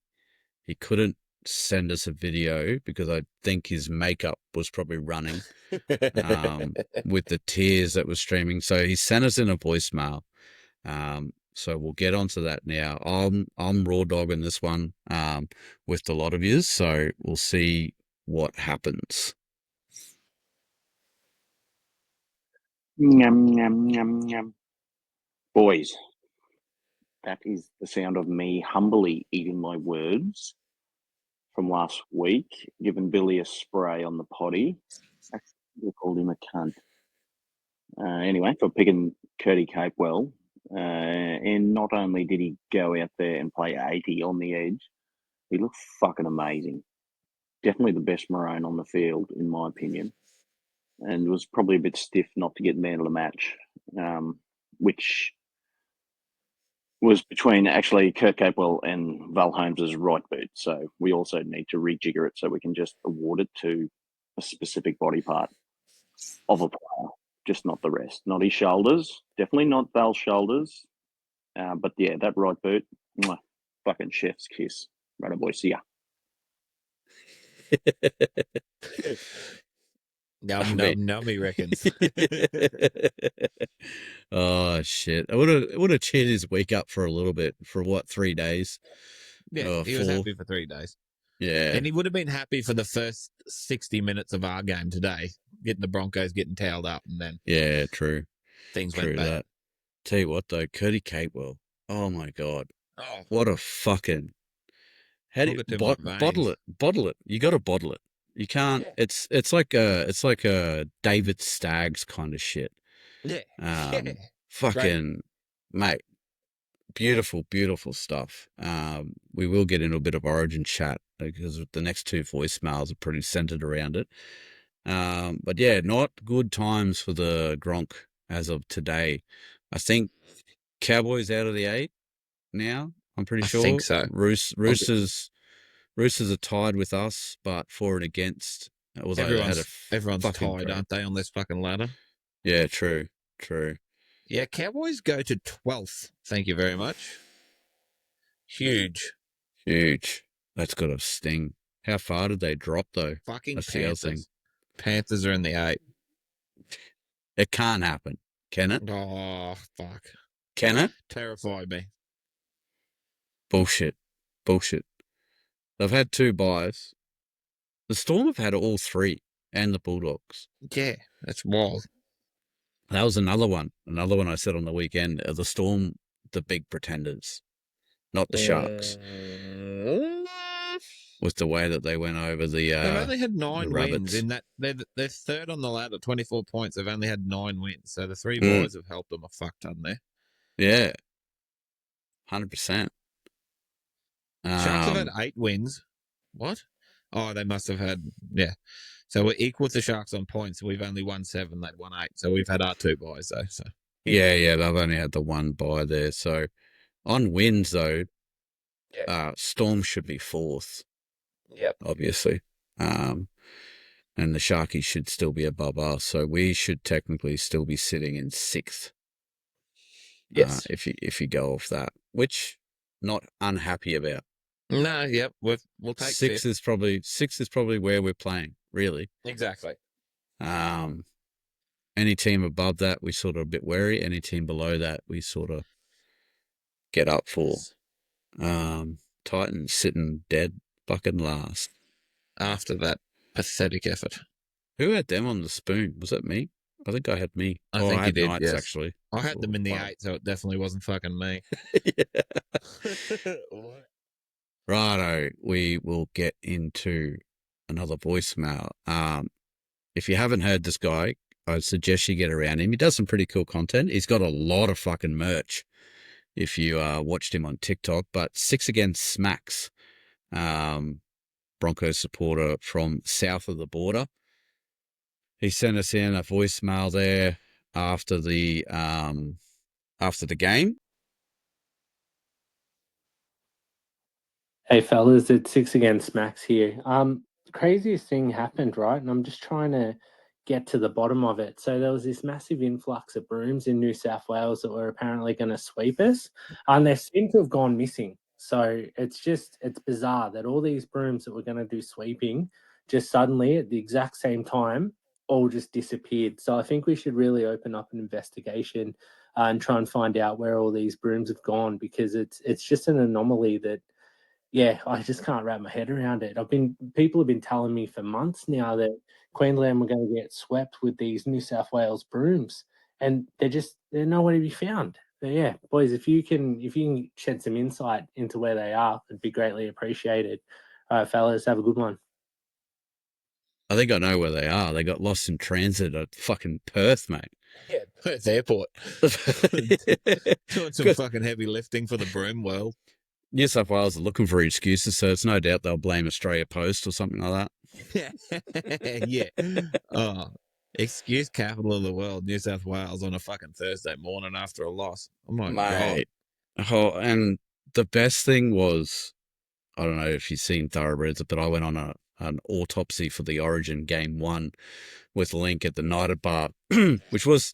he couldn't send us a video because I think his makeup was probably running with the tears that were streaming. So he sent us in a voicemail. So we'll get onto that now. I'm raw dogging this one with a lot of yous, so we'll see what happens. Yum, yum, yum, yum. Boys, that is the sound of me humbly eating my words from last week, giving Billy a spray on the potty. Actually, called him a cunt. Anyway, for picking Curdy Capewell. And not only did he go out there and play 80 on the edge, he looked fucking amazing. Definitely the best Maroon on the field, in my opinion. And was probably a bit stiff not to get man of the match, which was between actually Kurt Capewell and Val Holmes' right boot. So we also need to rejigger it so we can just award it to a specific body part of a player, just not the rest. Not his shoulders, definitely not Val's shoulders. But yeah, that right boot, fucking chef's kiss. Right, boy, see ya. Num, he reckons. Oh shit! I would have cheered his week up for a little bit for 3 days. Yeah, he was happy for 3 days. Yeah, and he would have been happy for the first 60 minutes of our game today, getting the Broncos getting towed up, and then true. Things went bad. That. Tell you what though, Curdy Capewell. Oh my god! What a fucking. How do you bottle it? Bottle it. You got to bottle it. You can't. Yeah. It's like a David Staggs kind of shit. Yeah. Fucking mate. beautiful, beautiful stuff. We will get into a bit of Origin chat because the next two voicemails are pretty centered around it. But yeah, not good times for the Gronk as of today. I think Cowboys out of the 8 now. I'm pretty sure. I think so. Roosters are tied with us, but for and against. Everyone's tied, aren't they, on this fucking ladder? Yeah, true. Yeah, Cowboys go to 12th. Thank you very much. Huge. That's got a sting. How far did they drop, though? Fucking That's Panthers. Panthers are in the 8. It can't happen. Can it? Oh, fuck. Can it? Terrified me. Bullshit. They've had 2 buys. The Storm have had all 3, and the Bulldogs. Yeah, that's wild. That was another one I said on the weekend. The Storm, the big pretenders, not the Sharks. With the way that they went over the they've only had 9 wins in that. They're third on the ladder, 24 points. They've only had 9 wins, so the 3 boys have helped them a fuck ton there. Yeah, 100%. Sharks have had 8 wins. What? Oh, they must have had, yeah. So we're equal with the Sharks on points. We've only won 7. They'd won 8. So we've had our 2 buys, though. So yeah, they've only had the 1 buy there. So on wins, though, Storm should be 4th. Yep. Obviously. And the Sharkies should still be above us. So we should technically still be sitting in 6th. Yes. If you go off that, which not unhappy about. No, yep. We'll take 6 5th. Six is probably where we're playing, really. Exactly. Any team above that, we sort of a bit wary. Any team below that, we sort of get up for. Titans sitting dead fucking last. After that pathetic effort. Who had them on the spoon? Was that me? I think I had me. I think I had you did, Knights, yes. actually. I had them in the 8, so it definitely wasn't fucking me. Righto, we will get into another voicemail. If you haven't heard this guy, I suggest you get around him. He does some pretty cool content. He's got a lot of fucking merch if you watched him on TikTok. But 6 Against Smacks, Broncos supporter from south of the border. He sent us in a voicemail there after the game. Hey fellas, it's 6 Against Max here. Craziest thing happened, right? And I'm just trying to get to the bottom of it. So there was this massive influx of brooms in New South Wales that were apparently going to sweep us, and they seem to have gone missing. So it's bizarre that all these brooms that were going to do sweeping just suddenly at the exact same time all just disappeared. So I think we should really open up an investigation and try and find out where all these brooms have gone, because it's just an anomaly that, yeah, I just can't wrap my head around it. People have been telling me for months now that Queensland were going to get swept with these New South Wales brooms, and they're nowhere to be found. But yeah, boys, if you can shed some insight into where they are, it'd be greatly appreciated. All right, fellas, have a good one. I think I know where they are. They got lost in transit at fucking Perth, mate. Yeah, Perth Airport. Doing some fucking heavy lifting for the broom world. New South Wales are looking for excuses, so it's no doubt they'll blame Australia Post or something like that. Yeah. Oh, excuse capital of the world, New South Wales, on a fucking Thursday morning after a loss. Oh, my God. Oh, and the best thing was, I don't know if you've seen Thoroughbreds, but I went on an autopsy for the Origin Game 1 with Link at the Nighted Bar, which was,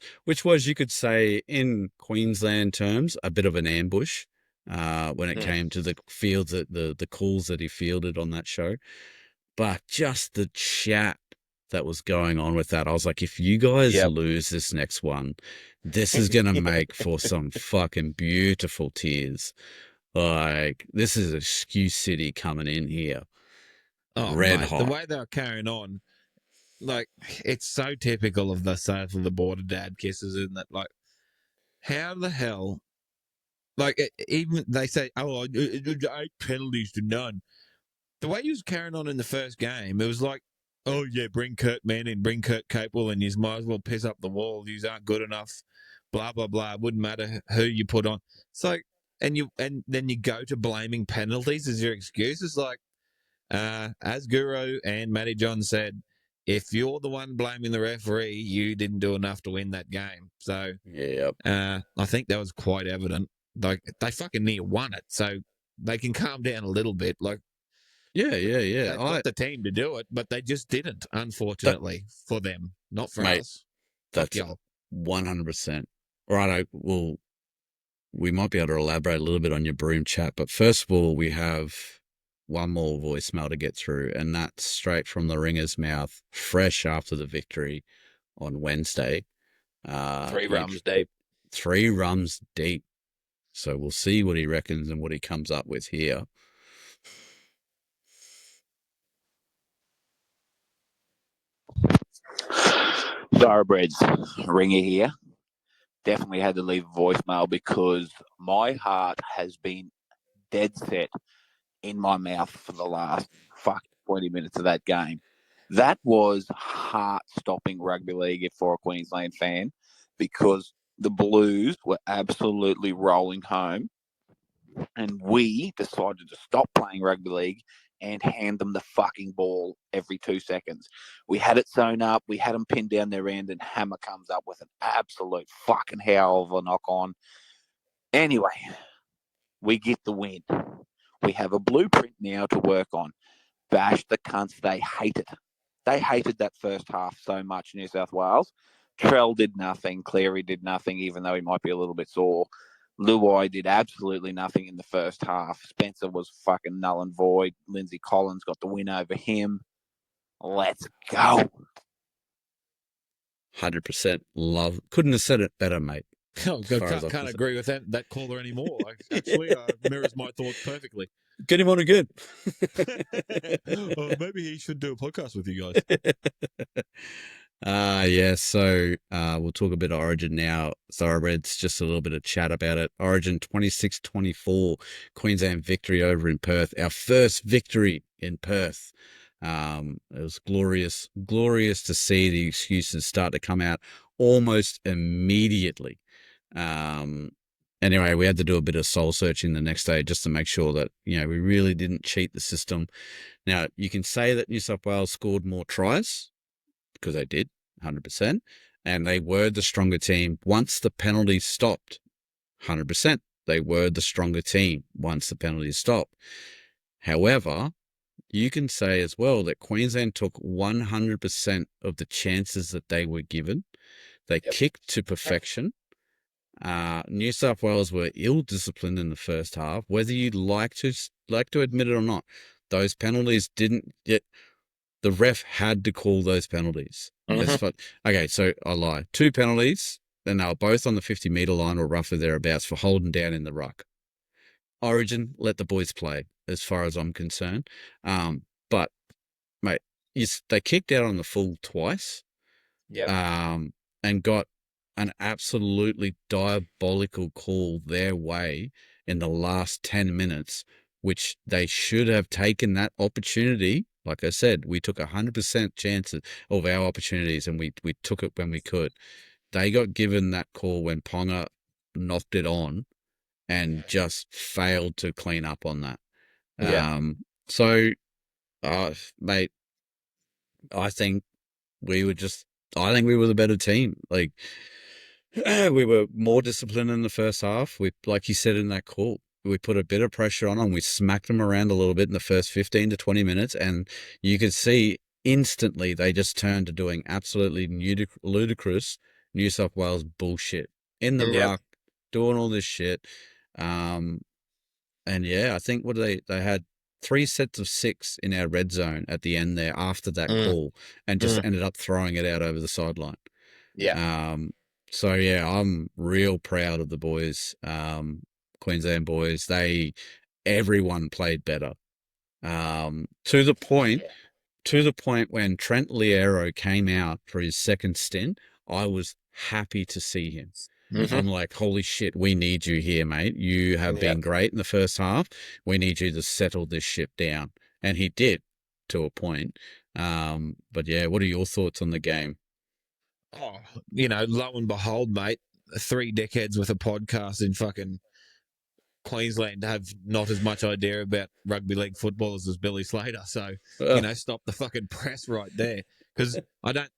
you could say, in Queensland terms, a bit of an ambush. When it came to the fields, the calls that he fielded on that show. But just the chat that was going on with that, I was like, if you guys lose this next one, this is going to make for some fucking beautiful tears. Like, this is Excuse City coming in here. Oh, red hot. The way they were carrying on, like, it's so typical of the south of the border dad kisses, isn't it? Like, how the hell... Like, even they say, 8 penalties to none. The way he was carrying on in the first game, it was like, oh, yeah, bring Kurt Manning, bring Kurt Capel, and you might as well piss up the wall. You aren't good enough, blah, blah, blah. It wouldn't matter who you put on. It's like, and then you go to blaming penalties as your excuse. It's like, as Guru and Matty John said, if you're the one blaming the referee, you didn't do enough to win that game. So Yeah. I think that was quite evident. Like, they fucking near won it, so they can calm down a little bit. Like, Yeah. they've got the team to do it, but they just didn't, unfortunately, for them, not for us. That's 100%. Right, well, we might be able to elaborate a little bit on your broom chat, but first of all, we have one more voicemail to get through, and that's straight from the Ringer's mouth, fresh after the victory on Wednesday. 3 rums deep. 3 rums deep. So we'll see what he reckons and what he comes up with here. Thoroughbreds, Ringer here. Definitely had to leave a voicemail because my heart has been dead set in my mouth for the last 20 minutes of that game. That was heart-stopping rugby league for a Queensland fan because the Blues were absolutely rolling home and we decided to stop playing rugby league and hand them the fucking ball every 2 seconds. We had it sewn up. We had them pinned down their end, and Hammer comes up with an absolute fucking howl of a knock on. Anyway, we get the win. We have a blueprint now to work on. Bash the cunts. They hate it. They hated that first half so much, New South Wales. Trell did nothing. Cleary did nothing, even though he might be a little bit sore. Luai did absolutely nothing in the first half. Spencer was fucking null and void. Lindsay Collins got the win over him. Let's go. 100% love. Couldn't have said it better, mate. Oh, can't agree with that caller anymore. Actually, mirrors my thoughts perfectly. Get him on again. Maybe he should do a podcast with you guys. So we'll talk a bit of Origin now. Thoroughbreds, just a little bit of chat about it. Origin 26-24, Queensland victory over in Perth. Our first victory in Perth. It was glorious to see the excuses start to come out almost immediately. Anyway, we had to do a bit of soul searching the next day just to make sure that, we really didn't cheat the system. Now, you can say that New South Wales scored more tries, because they did, 100%, and they were the stronger team once the penalties stopped. 100%, they were the stronger team once the penalties stopped. However, you can say as well that Queensland took 100% of the chances that they were given. They kicked to perfection. New South Wales were ill-disciplined in the first half, whether you'd like to admit it or not. Those penalties didn't get... The ref had to call those penalties. Okay, so I lie. 2 penalties, and they were both on the 50-metre line or roughly thereabouts for holding down in the ruck. Origin, let the boys play, as far as I'm concerned. But, mate, they kicked out on the full twice. And got an absolutely diabolical call their way in the last 10 minutes, which they should have taken that opportunity. Like I said, we took 100% chances of our opportunities, and we took it when we could. They got given that call when Ponga knocked it on and just failed to clean up on that. Mate, I think we were the better team. Like, we were more disciplined in the first half. Like you said in that call, we put a bit of pressure on them. We smacked them around a little bit in the first 15 to 20 minutes, and you could see instantly they just turned to doing absolutely ludicrous New South Wales bullshit in the ruck, doing all this shit. I think they had 3 sets of 6 in our red zone at the end there after that call, and just ended up throwing it out over the sideline. I'm real proud of the boys, Queensland boys. Everyone played better. To the point when Trent Liero came out for his second stint, I was happy to see him. I'm like, holy shit, we need you here, mate. You have been great in the first half. We need you to settle this ship down. And he did, to a point. What are your thoughts on the game? Oh, lo and behold, mate, 3 decades with a podcast in fucking Queensland have not as much idea about rugby league footballers as Billy Slater. So, stop the fucking press right there. Because I don't,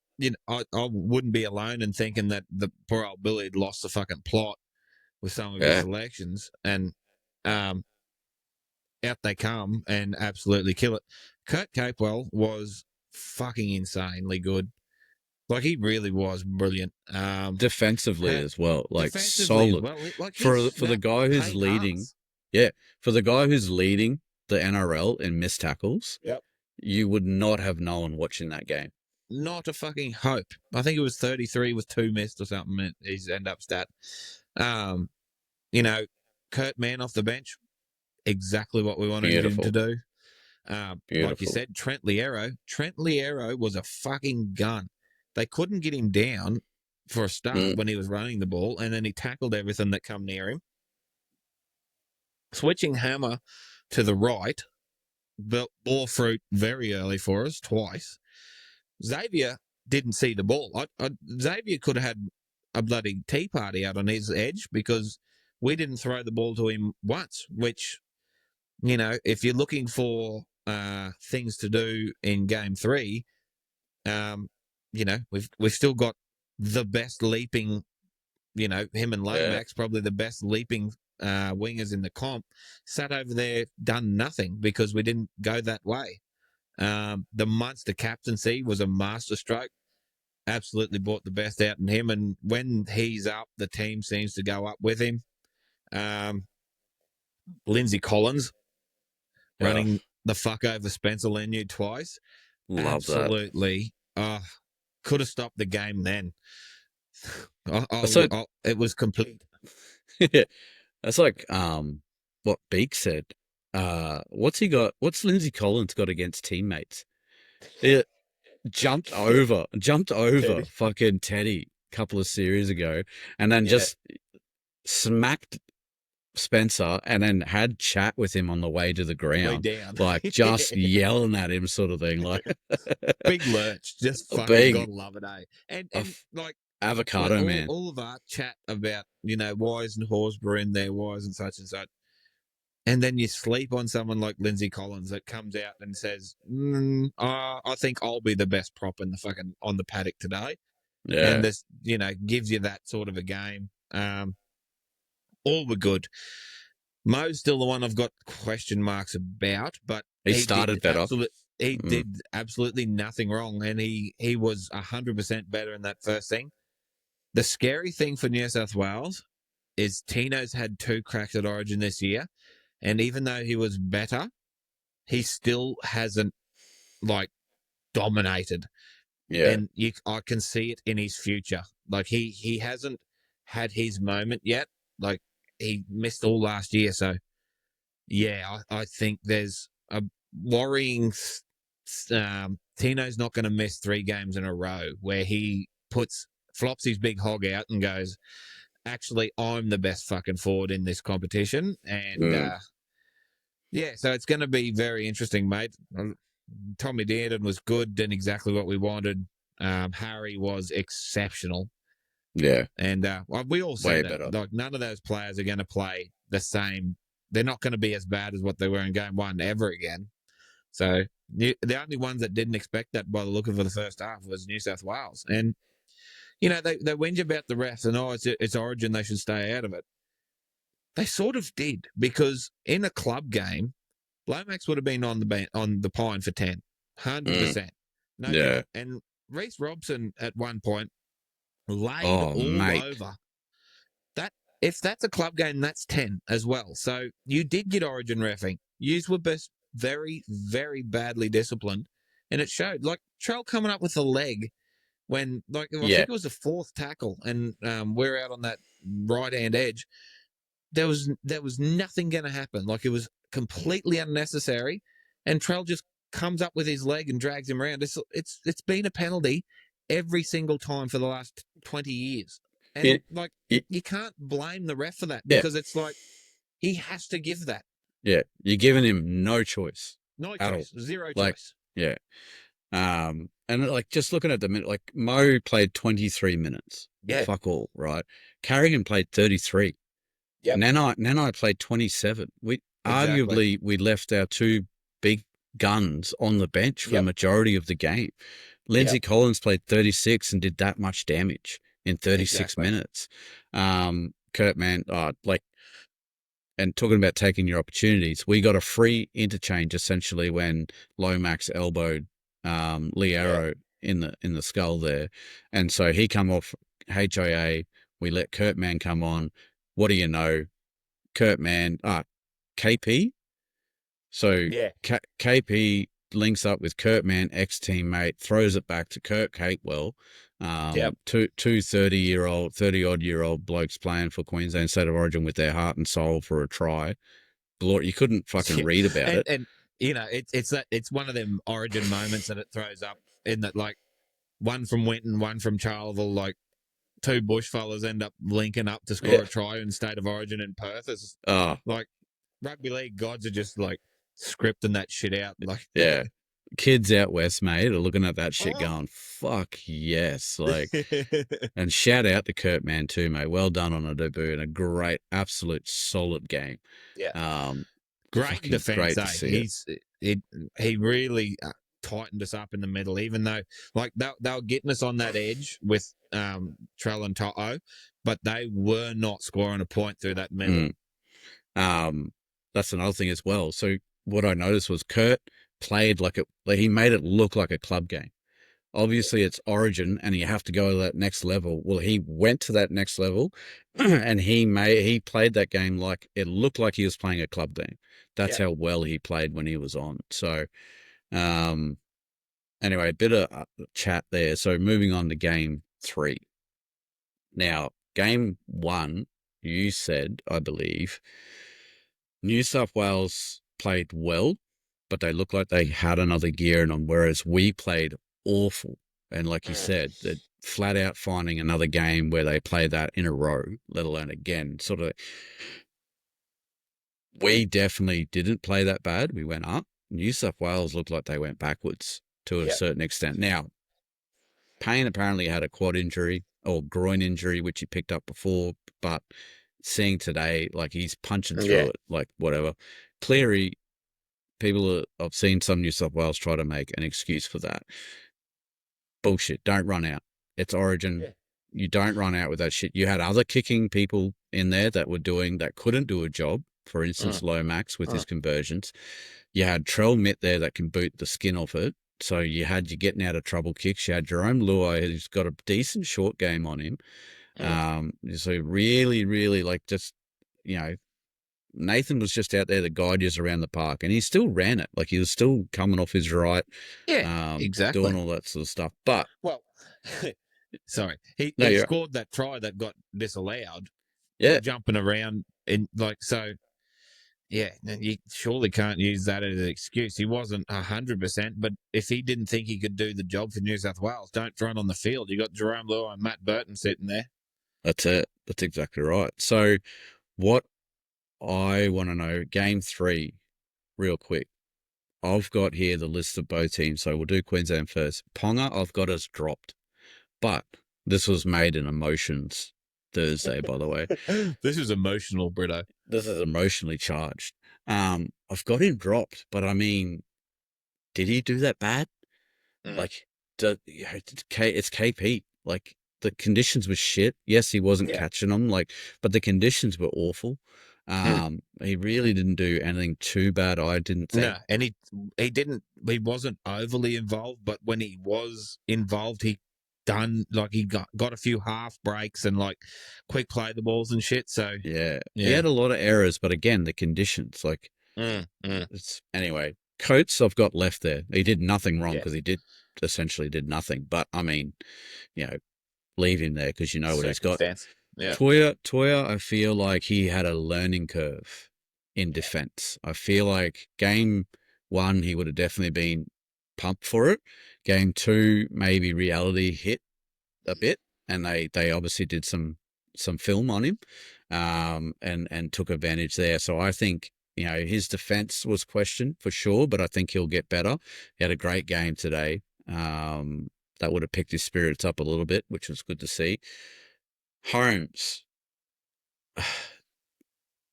I wouldn't be alone in thinking that the poor old Billy had lost the fucking plot with some of his selections. And out they come and absolutely kill it. Kurt Capewell was fucking insanely good. Like, he really was brilliant. Defensively as well, like solid. Like for the guy who's leading, for the guy who's leading the NRL in missed tackles, you would not have known watching that game. Not a fucking hope. I think it was 33 with 2 missed or something. His end up stat. Kurt Mann off the bench, exactly what we wanted him to do. Like you said, Trent Liero. Trent Liero was a fucking gun. They couldn't get him down for a start when he was running the ball, and then he tackled everything that come near him. Switching hammer to the right, bore fruit very early for us, twice. Xavier didn't see the ball. Xavier could have had a bloody tea party out on his edge because we didn't throw the ball to him once, which, if you're looking for things to do in game 3, we've still got the best leaping, him and Lomax, probably the best leaping wingers in the comp, sat over there, done nothing because we didn't go that way. The Munster captaincy was a masterstroke. Absolutely brought the best out in him, and when he's up, the team seems to go up with him. Lindsay Collins running the fuck over Spencer Leniu twice. Love absolutely. Could have stopped the game then. It was complete. That's like what Beak said. What's Lindsay Collins got against teammates? It jumped over Teddy. Fucking Teddy a couple of series ago, and then just smacked Spencer, and then had chat with him on the way to the ground, like just yelling at him, sort of thing. Like big lurch, just fucking gotta love it, eh? And like avocado man. All of our chat about why isn't Horsburgh in there, why isn't such and such, and then you sleep on someone like Lindsay Collins that comes out and says, "I think I'll be the best prop in the fucking on the paddock today." Yeah, and this gives you that sort of a game. All were good. Mo's still the one I've got question marks about, but he started better. He did absolutely nothing wrong, and he was 100% better in that first thing. The scary thing for New South Wales is Tino's had 2 cracks at Origin this year, and even though he was better, he still hasn't dominated. Yeah, and I can see it in his future. Like he hasn't had his moment yet. Like, he missed all last year. So, I think there's a worrying. Tino's not going to miss 3 games in a row where he flops his big hog out and goes, actually, I'm the best fucking forward in this competition. And, so it's going to be very interesting, mate. Tommy Dearden was good and exactly what we wanted. Harry was exceptional. Yeah. And we all said way that. better. Like, none of those players are going to play the same. They're not going to be as bad as what they were in game 1 ever again. So the only ones that didn't expect that by the look of the first half was New South Wales. And, they whinge about the refs and, it's Origin, they should stay out of it. They sort of did, because in a club game, Lomax would have been on the pine for 10. 100%. No doubt. And Reese Robson at one point laid over. That, if that's a club game, that's 10 as well. So you did get Origin reffing. Yous were very, very badly disciplined, and it showed. Like, Trell coming up with a leg when, I think it was the 4th tackle, and we're out on that right-hand edge. There was nothing going to happen. Like, it was completely unnecessary, and Trell just comes up with his leg and drags him around. It's been a penalty every single time for the last 20 years. And you can't blame the ref for that, because it's like, he has to give that. Yeah, you're giving him no choice. No choice. Zero like, choice. Yeah. And just looking at the minute, Mo played 23 minutes. Yeah. Fuck all, right? Carrigan played 33. Yep. Nanai played 27. Arguably we left our two big guns on the bench for the majority of the game. Lindsay Collins played 36 and did that much damage in 36 minutes. Kurt Mann, and talking about taking your opportunities, we got a free interchange essentially when Lomax elbowed Liero in the skull there, and so he come off HIA. We let Kurt Mann come on. What do you know? Kurt Mann, KP. So KP links up with Kurt Mann, ex-teammate, throws it back to Kirk Capewell. Two 30-odd-year-old blokes playing for Queensland State of Origin with their heart and soul for a try. You couldn't fucking read about it. And you know, it's one of them Origin moments that it throws up in that, like, one from Winton, one from Charleville, like two bushfellas end up linking up to score a try in State of Origin in Perth. It's like rugby league gods are just like scripting that shit out. Like, kids out west, mate, are looking at that shit going, fuck yes. Like, and shout out to Kurt Mann too, mate. Well done on a debut and a great, absolute solid game. Great defense. Great he really tightened us up in the middle, even though like they were getting us on that edge with Trell and Toto, but they were not scoring a point through that middle. That's another thing as well. So what I noticed was Kurt played he made it look like a club game. Obviously it's Origin and you have to go to that next level. Well, he went to that next level and he played that game like it looked like he was playing a club game. That's how well he played when he was on. So anyway, a bit of chat there. So moving on to game 3. Now, game 1, you said, I believe, New South Wales played well, but they looked like they had another gear in them, whereas we played awful. And like you said, they're flat out finding another game where they play that in a row, let alone again. Sort of, we definitely didn't play that bad. We went up. New South Wales looked like they went backwards to a certain extent. Now, Payne apparently had a quad injury or groin injury, which he picked up before, but seeing today, like he's punching through it, like whatever. Cleary, I've seen some New South Wales try to make an excuse for that. Bullshit. Don't run out. It's Origin. You don't run out with that shit. You had other kicking people in there that couldn't do a job. For instance, Lomax with his conversions. You had Trell Mitt there that can boot the skin off it. So you had you getting out of trouble kicks. You had Jerome Luai, who's got a decent short game on him. So really, really, like, just, you know, Nathan was just out there to guide us around the park, and he still ran it. Like, he was still coming off his right. Exactly. Doing all that sort of stuff. But, well, sorry. He scored that try that got disallowed. Jumping around and you surely can't use that as an excuse. He wasn't 100%, but if he didn't think he could do the job for New South Wales, don't throw it on the field. You got Jerome Luai and Matt Burton sitting there. That's it. That's exactly right. So what I want to know, game 3, real quick. I've got here the list of both teams, so we'll do Queensland first. Ponga, I've got us dropped, but this was made in emotions Thursday, by the way. This is emotional, Britto. This is emotionally charged. I've got him dropped, but I mean, did he do that bad? Like, it's KP. Like, the conditions were shit. Yes, he wasn't catching them, but the conditions were awful. He really didn't do anything too bad, I didn't think. No, and he wasn't overly involved, but when he was involved, he got a few half breaks and like quick play the balls and shit. So he had a lot of errors, but again, the conditions, anyway. Coates, I've got left there. He did nothing wrong because he essentially did nothing. But I mean, you know, leave him there because you know what he's got. Yeah. Toya, I feel like he had a learning curve in defense. I feel like game 1 he would have definitely been pumped for it. Game 2, maybe reality hit a bit, and they obviously did some film on him, and took advantage there. So I think, you know, his defense was questioned for sure, but I think he'll get better. He had a great game today. That would have picked his spirits up a little bit, which was good to see. Holmes,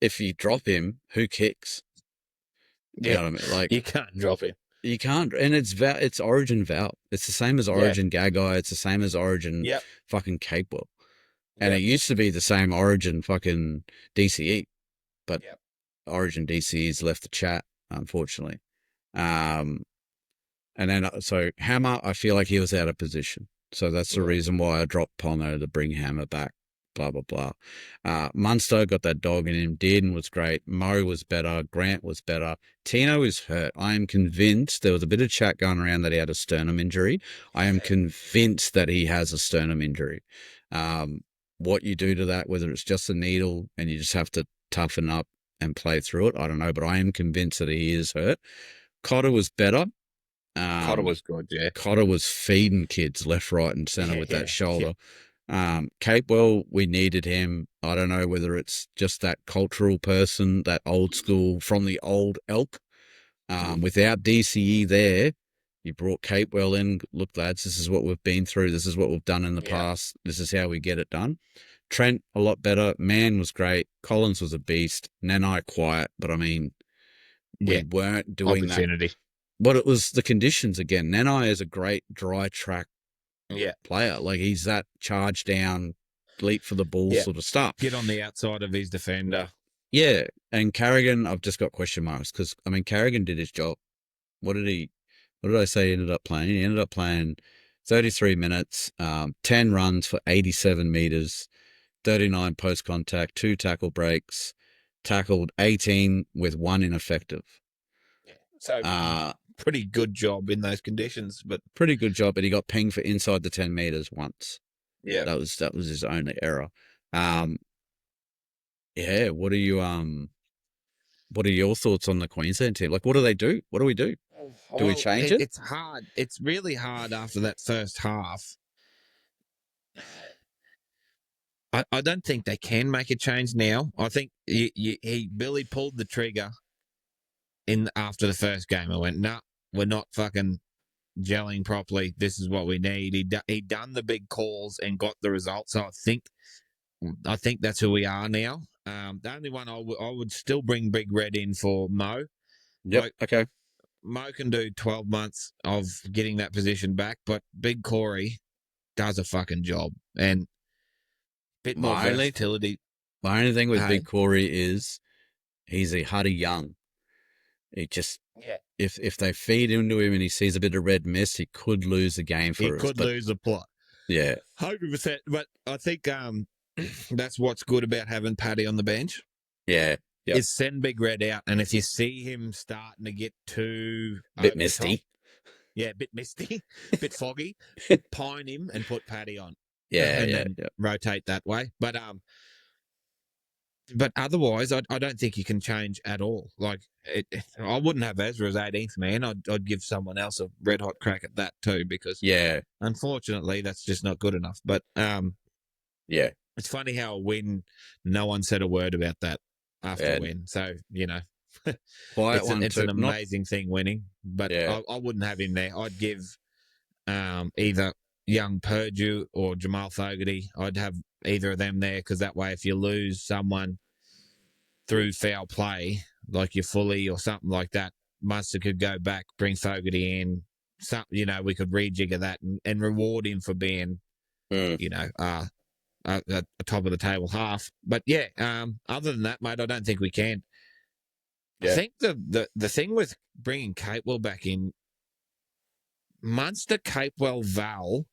if you drop him, who kicks? You know what I mean? Like, you can't drop him. You can't, and it's Origin Val. It's the same as Origin Gagai. It's the same as Origin fucking Capewell. And it used to be the same Origin fucking DCE, but Origin DCE's left the chat, unfortunately. And then, so Hammer, I feel like he was out of position. So that's the reason why I dropped Pongo to bring Hammer back, blah, blah, blah. Munster got that dog in him, Dearden was great. Mo was better. Grant was better. Tino is hurt. I am convinced there was a bit of chat going around that he had a sternum injury. I am convinced that he has a sternum injury. What you do to that, whether it's just a needle and you just have to toughen up and play through it, I don't know, but I am convinced that he is hurt. Cotter was better. Cotter was good, yeah. Cotter was feeding kids left, right, and centre with that shoulder. Capewell, we needed him. I don't know whether it's just that cultural person, that old school from the old elk. Without DCE there, you brought Capewell in. Look, lads, this is what we've been through. This is what we've done in the past. This is how we get it done. Trent, a lot better. Mann was great. Collins was a beast. Nanai quiet, but I mean, we weren't doing that. But it was the conditions again. Nanai is a great dry track player. Like, he's that charge down, leap for the ball sort of stuff. Get on the outside of his defender. Yeah. And Carrigan, I've just got question marks because, I mean, Carrigan did his job. What did I say he ended up playing? He ended up playing 33 minutes, 10 runs for 87 metres, 39 post-contact, 2 tackle breaks, tackled 18 with 1 ineffective. So pretty good job in those conditions, but pretty good job. But he got pinged for inside the 10 meters once. Yeah, that was his only error. What are your thoughts on the Queensland team? Like, what do they do? What do we do? Do we change it? It's hard. It's really hard after that first half. I don't think they can make a change now. I think Billy pulled the trigger after the first game. I went, nah, we're not fucking gelling properly. This is what we need. He done the big calls and got the results. So I think that's who we are now. The only one I would still bring Big Red in for Mo. Yep. Okay. Mo can do 12 months of getting that position back, but Big Corey does a fucking job and bit more versatility. My only thing with Big Corey is he's a Huddy Young. He just if they feed into him and he sees a bit of red mist, he could lose the game for us. He could lose the plot. Yeah. 100%. But I think that's what's good about having Paddy on the bench. Yeah. Yep. Is send Big Red out, and if you see him starting to get too bit misty, a bit misty, a bit foggy, pine him and put Paddy on. And then rotate that way. But otherwise, I don't think you can change at all. Like, I wouldn't have Ezra as 18th man. I'd give someone else a red hot crack at that too, because unfortunately, that's just not good enough. But it's funny how a win, no one said a word about that after a win. So it's an amazing thing winning. But I wouldn't have him there. I'd give either young Purdue or Jamal Fogarty. I'd have either of them there, because that way if you lose someone through foul play, like your Fully or something like that, Munster could go back, bring Fogarty in. We could rejigger that and reward him for being, at the top of the table half. But other than that, mate, I don't think we can. I think the thing with bringing Capewell back in, Munster, Capewell, Val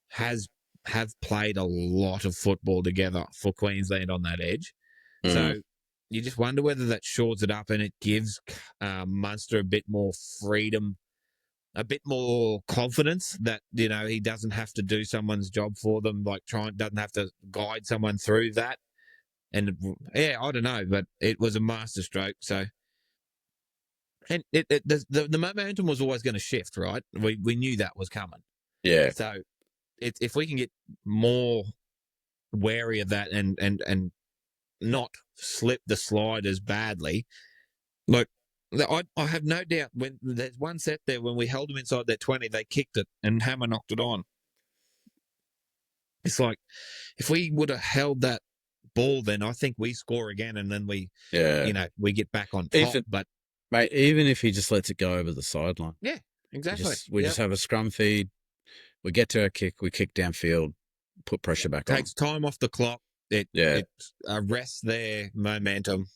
have played a lot of football together for Queensland on that edge. So you just wonder whether that shores it up and it gives Munster a bit more freedom, a bit more confidence that, he doesn't have to do someone's job for them, doesn't have to guide someone through that. And I don't know, but it was a masterstroke. So, and the momentum was always going to shift, right? We knew that was coming. Yeah. So if we can get more wary of that and not slip the slide as badly, look, I have no doubt when there's one set there when we held them inside their 20, they kicked it and Hammer knocked it on. It's like if we would have held that ball, then I think we score again, and then we get back on top. But mate, even if he just lets it go over the sideline, exactly. We just have a scrum feed. We get to our kick. We kick downfield, put pressure back on. Takes time off the clock. It arrests their momentum.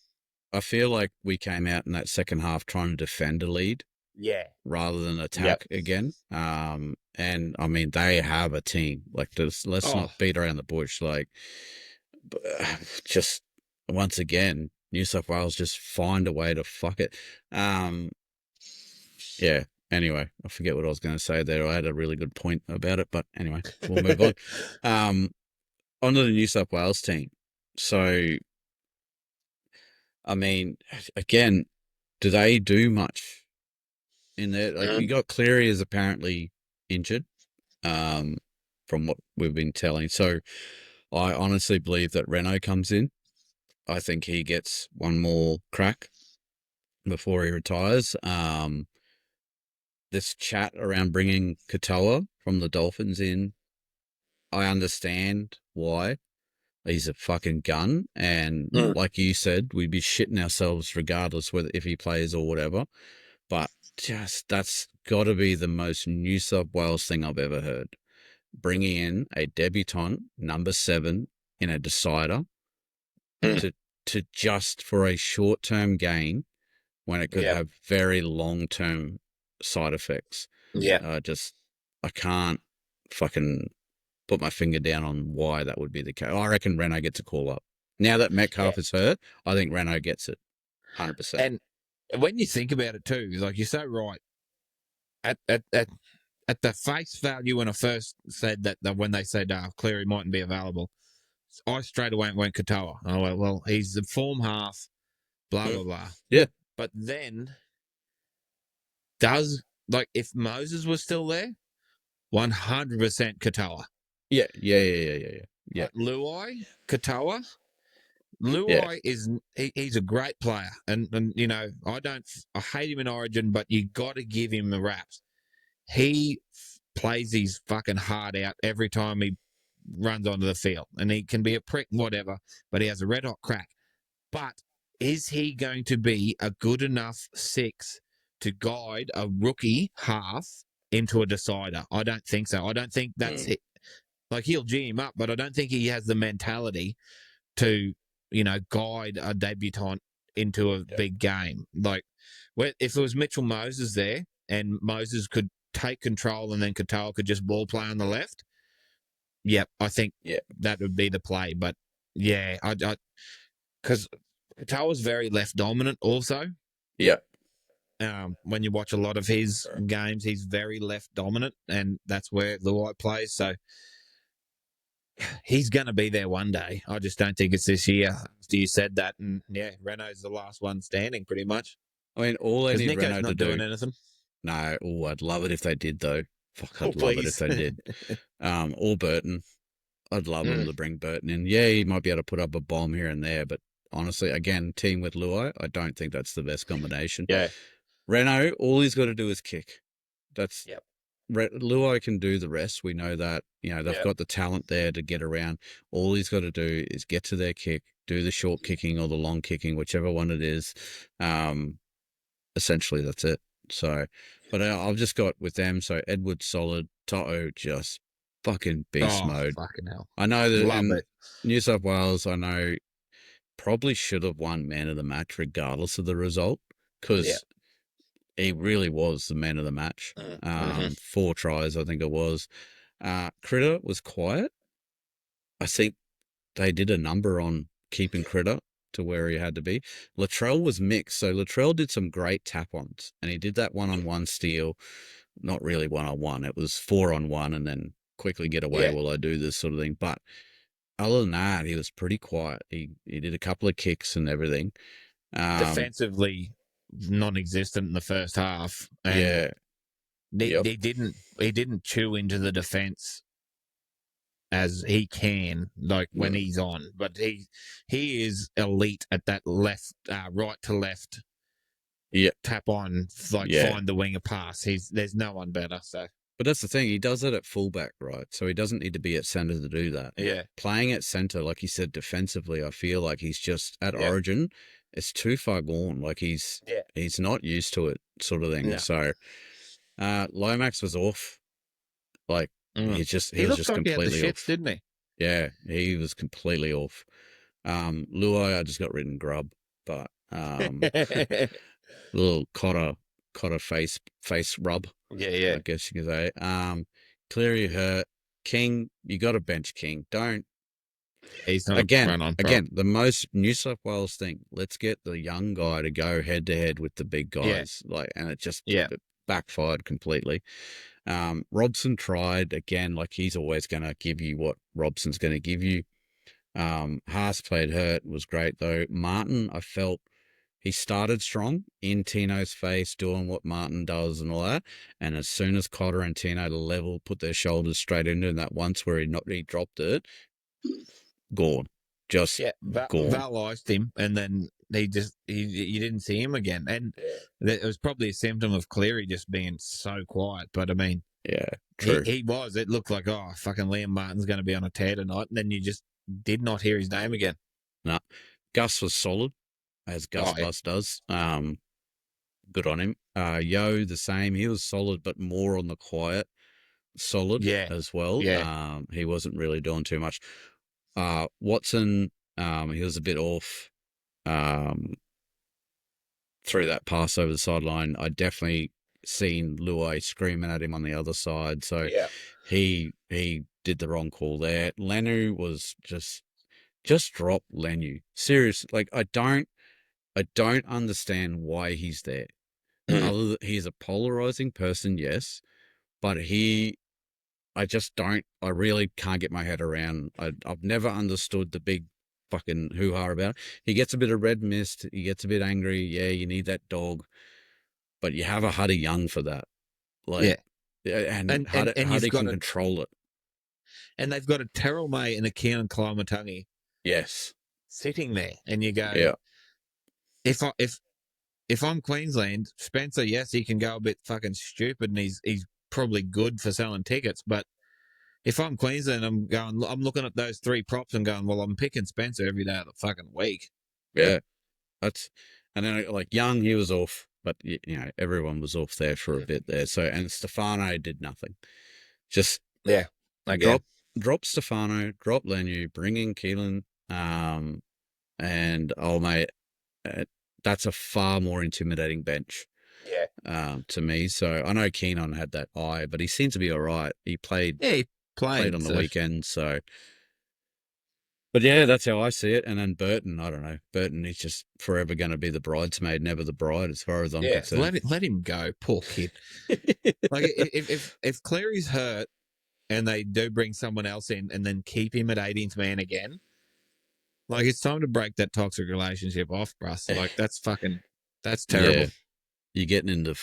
I feel like we came out in that second half trying to defend a lead. Yeah. Rather than attack again. And I mean, they have a team. Like, let's not beat around the bush. Like, just once again, New South Wales just find a way to fuck it. Yeah. Anyway, I forget what I was going to say there. I had a really good point about it, but anyway, we'll move on. Onto the New South Wales team. So, I mean, again, do they do much in there? Like, you got Cleary is apparently injured, from what we've been telling. So, I honestly believe that Reno comes in. I think he gets one more crack before he retires. This chat around bringing Katoa from the Dolphins in, I understand why. He's a fucking gun, and like you said, we'd be shitting ourselves regardless whether if he plays or whatever. But just that's got to be the most New South Wales thing I've ever heard. Bringing in a debutant, number 7, in a decider to just for a short-term gain when it could have very long-term side effects. Yeah. I can't fucking put my finger down on why that would be the case. I reckon Reno gets a call up. Now that Metcalf is hurt, I think Reno gets it 100%. And when you think about it too, like you're so right. At the face value when I first said that when they said Cleary mightn't be available, I straight away went Katoa. I went, well, he's the form half, blah, blah, blah. Yeah. But then if Moses was still there, 100% Katoa. Yeah. Like Luai, Katoa. Luai he's a great player, and you know I hate him in Origin, but you got to give him the raps. He plays his fucking heart out every time he runs onto the field, and he can be a prick, whatever, but he has a red hot crack. But is he going to be a good enough 6 to guide a rookie half into a decider? I don't think so. I don't think that's it. Like, he'll G him up, but I don't think he has the mentality to, guide a debutant into a big game. Like, if it was Mitchell Moses there and Moses could take control and then Katoa could just ball play on the left, I think that would be the play. But, because Katoa's very left dominant also. Yeah. When you watch a lot of his games, he's very left dominant, and that's where Luai plays. So he's going to be there one day. I just don't think it's this year. After you said that, and Renault's the last one standing, pretty much. I mean, all I need Nico's Renault not to do. Doing anything. No, I'd love it if they did, though. Fuck, I'd love it if they did. Or Burton. I'd love them to bring Burton in. Yeah, he might be able to put up a bomb here and there, but honestly, again, team with Luai, I don't think that's the best combination. Yeah. Renault, all he's got to do is kick. That's Luai can do the rest. We know that. They've got the talent there to get around. All he's got to do is get to their kick, do the short kicking or the long kicking, whichever one it is. Essentially, that's it. So, but I've just got with them. So Edward solid, Toto just fucking beast mode. Fucking hell! I know that Love it. New South Wales, I know, probably should have won man of the match regardless of the result, because he really was the man of the match. 4 tries, I think it was. Critter was quiet. I think they did a number on keeping Critter to where he had to be. Latrell was mixed. So Latrell did some great tap-ons, and he did that one-on-one steal. Not really one-on-one. It was 4-on-1 and then quickly get away while I do this sort of thing. But other than that, he was pretty quiet. He did a couple of kicks and everything. Defensively non-existent in the first half. And he didn't chew into the defense as he can, like when he's on. But he is elite at that left, right to left. Tap on, find the winger pass. There's no one better. So, But that's the thing. He does it at fullback, right? So he doesn't need to be at centre to do that. Yeah. Playing at centre, like you said, defensively, I feel like he's just at Origin. It's too far gone. Like he's not used to it, sort of thing. Yeah. So Lomax was off. Like he was just like completely he had the shits, off, didn't he? Yeah, he was completely off. Luai, I just got written grub, but little Cotter face rub. Yeah. I guess you could say. Cleary hurt. King, you got to bench King. Don't. He's not again. The most New South Wales thing. Let's get the young guy to go head to head with the big guys. And it just backfired completely. Robson tried again. Like he's always going to give you what Robson's going to give you. Haas played hurt. Was great though. Martin, I felt. He started strong in Tino's face, doing what Martin does and all that. And as soon as Cotter and Tino put their shoulders straight into it, that once where he dropped it, gone. Just gone. Val iced him, and then you didn't see him again. And it was probably a symptom of Cleary just being so quiet. But I mean, true. He was. It looked like, fucking Liam Martin's going to be on a tear tonight. And then you just did not hear his name again. No. Gus was solid. As Gus Bus does. Good on him. Yo, the same. He was solid, but more on the quiet solid as well. Yeah. He wasn't really doing too much. Watson, he was a bit off through that pass over the sideline. I definitely seen Luai screaming at him on the other side. So he did the wrong call there. Lenu was just drop Lenu. Seriously, like I don't understand why he's there. He's a polarizing person, yes, but I really can't get my head around. I've never understood the big fucking hoo-ha about it. He gets a bit of red mist. He gets a bit angry. Yeah, you need that dog, but you have a Huddy Young for that. And Huddy can control it. And they've got a Terrell May and a Keenan Climatungi. Yes, sitting there, and you go, If I'm Queensland, Spencer, yes, he can go a bit fucking stupid, and he's probably good for selling tickets. But if I'm Queensland, I'm looking at those three props and going, well, I'm picking Spencer every day of the fucking week. Yeah, and then like Young, he was off, but everyone was off there for a bit there. So and Stefano did nothing. Just drop Stefano, drop Lenu, bring in Keelan, and mate. That's a far more intimidating bench to me. So I know Keenan had that eye, but he seemed to be all right. He played on the weekend. So, but that's how I see it. And then Burton, I don't know. Burton, he's just forever going to be the bridesmaid, never the bride, as far as I'm concerned. Let him go, poor kid. Like if Cleary's hurt and they do bring someone else in and then keep him at 18th man again. Like, it's time to break that toxic relationship off, Bruss. Like, that's terrible. Yeah. You're getting into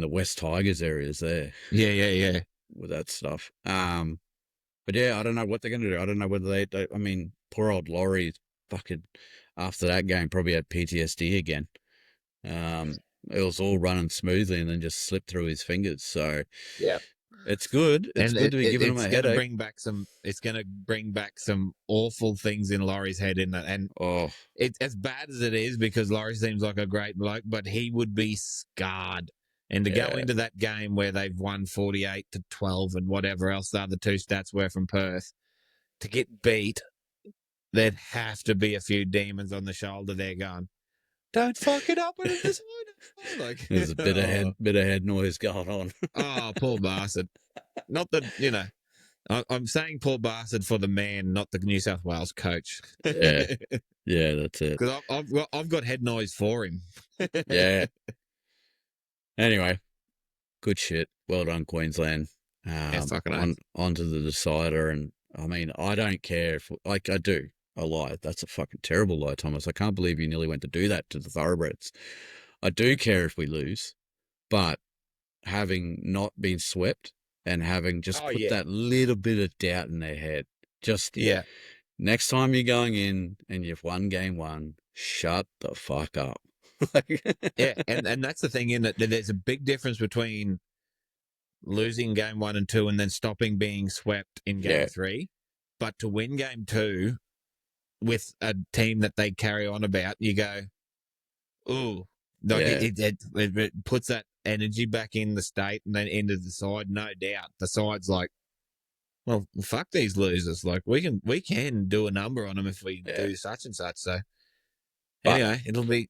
West Tigers areas there. Yeah. With that stuff. But I don't know what they're going to do. I don't know whether they I mean, poor old Laurie fucking, after that game, probably had PTSD again. It was all running smoothly and then just slipped through his fingers. So, it's good. It's good to be giving him a headache. It's going to bring back some awful things in Laurie's head, in that. And it's as bad as it is, because Laurie seems like a great bloke, but he would be scarred. And to go into that game where they've won 48-12 and whatever else the other two stats were from Perth, to get beat, there'd have to be a few demons on the shoulder there going, don't fuck it up when it's like, there's a bit of head noise going on. Oh, poor bastard. Not that, I'm saying poor bastard for the man, not the New South Wales coach. Yeah, that's it. Because I've got head noise for him. Yeah. Anyway, good shit. Well done, Queensland. On to the decider. And, I mean, I don't care if, like, I do. I lied. That's a fucking terrible lie, Thomas. I can't believe you nearly went to do that to the Thoroughbreds. I do care if we lose, but having not been swept and having just put that little bit of doubt in their head, next time you're going in and you've won game one, shut the fuck up. And that's the thing, in that there's a big difference between losing game 1 and 2 and then stopping being swept in game 3. But to win game 2 with a team that they carry on about, you go, ooh. It puts that energy back in the state and then into the side, no doubt. The side's like, well, fuck these losers. Like, we can do a number on them if we do such and such. So, anyway, it'll be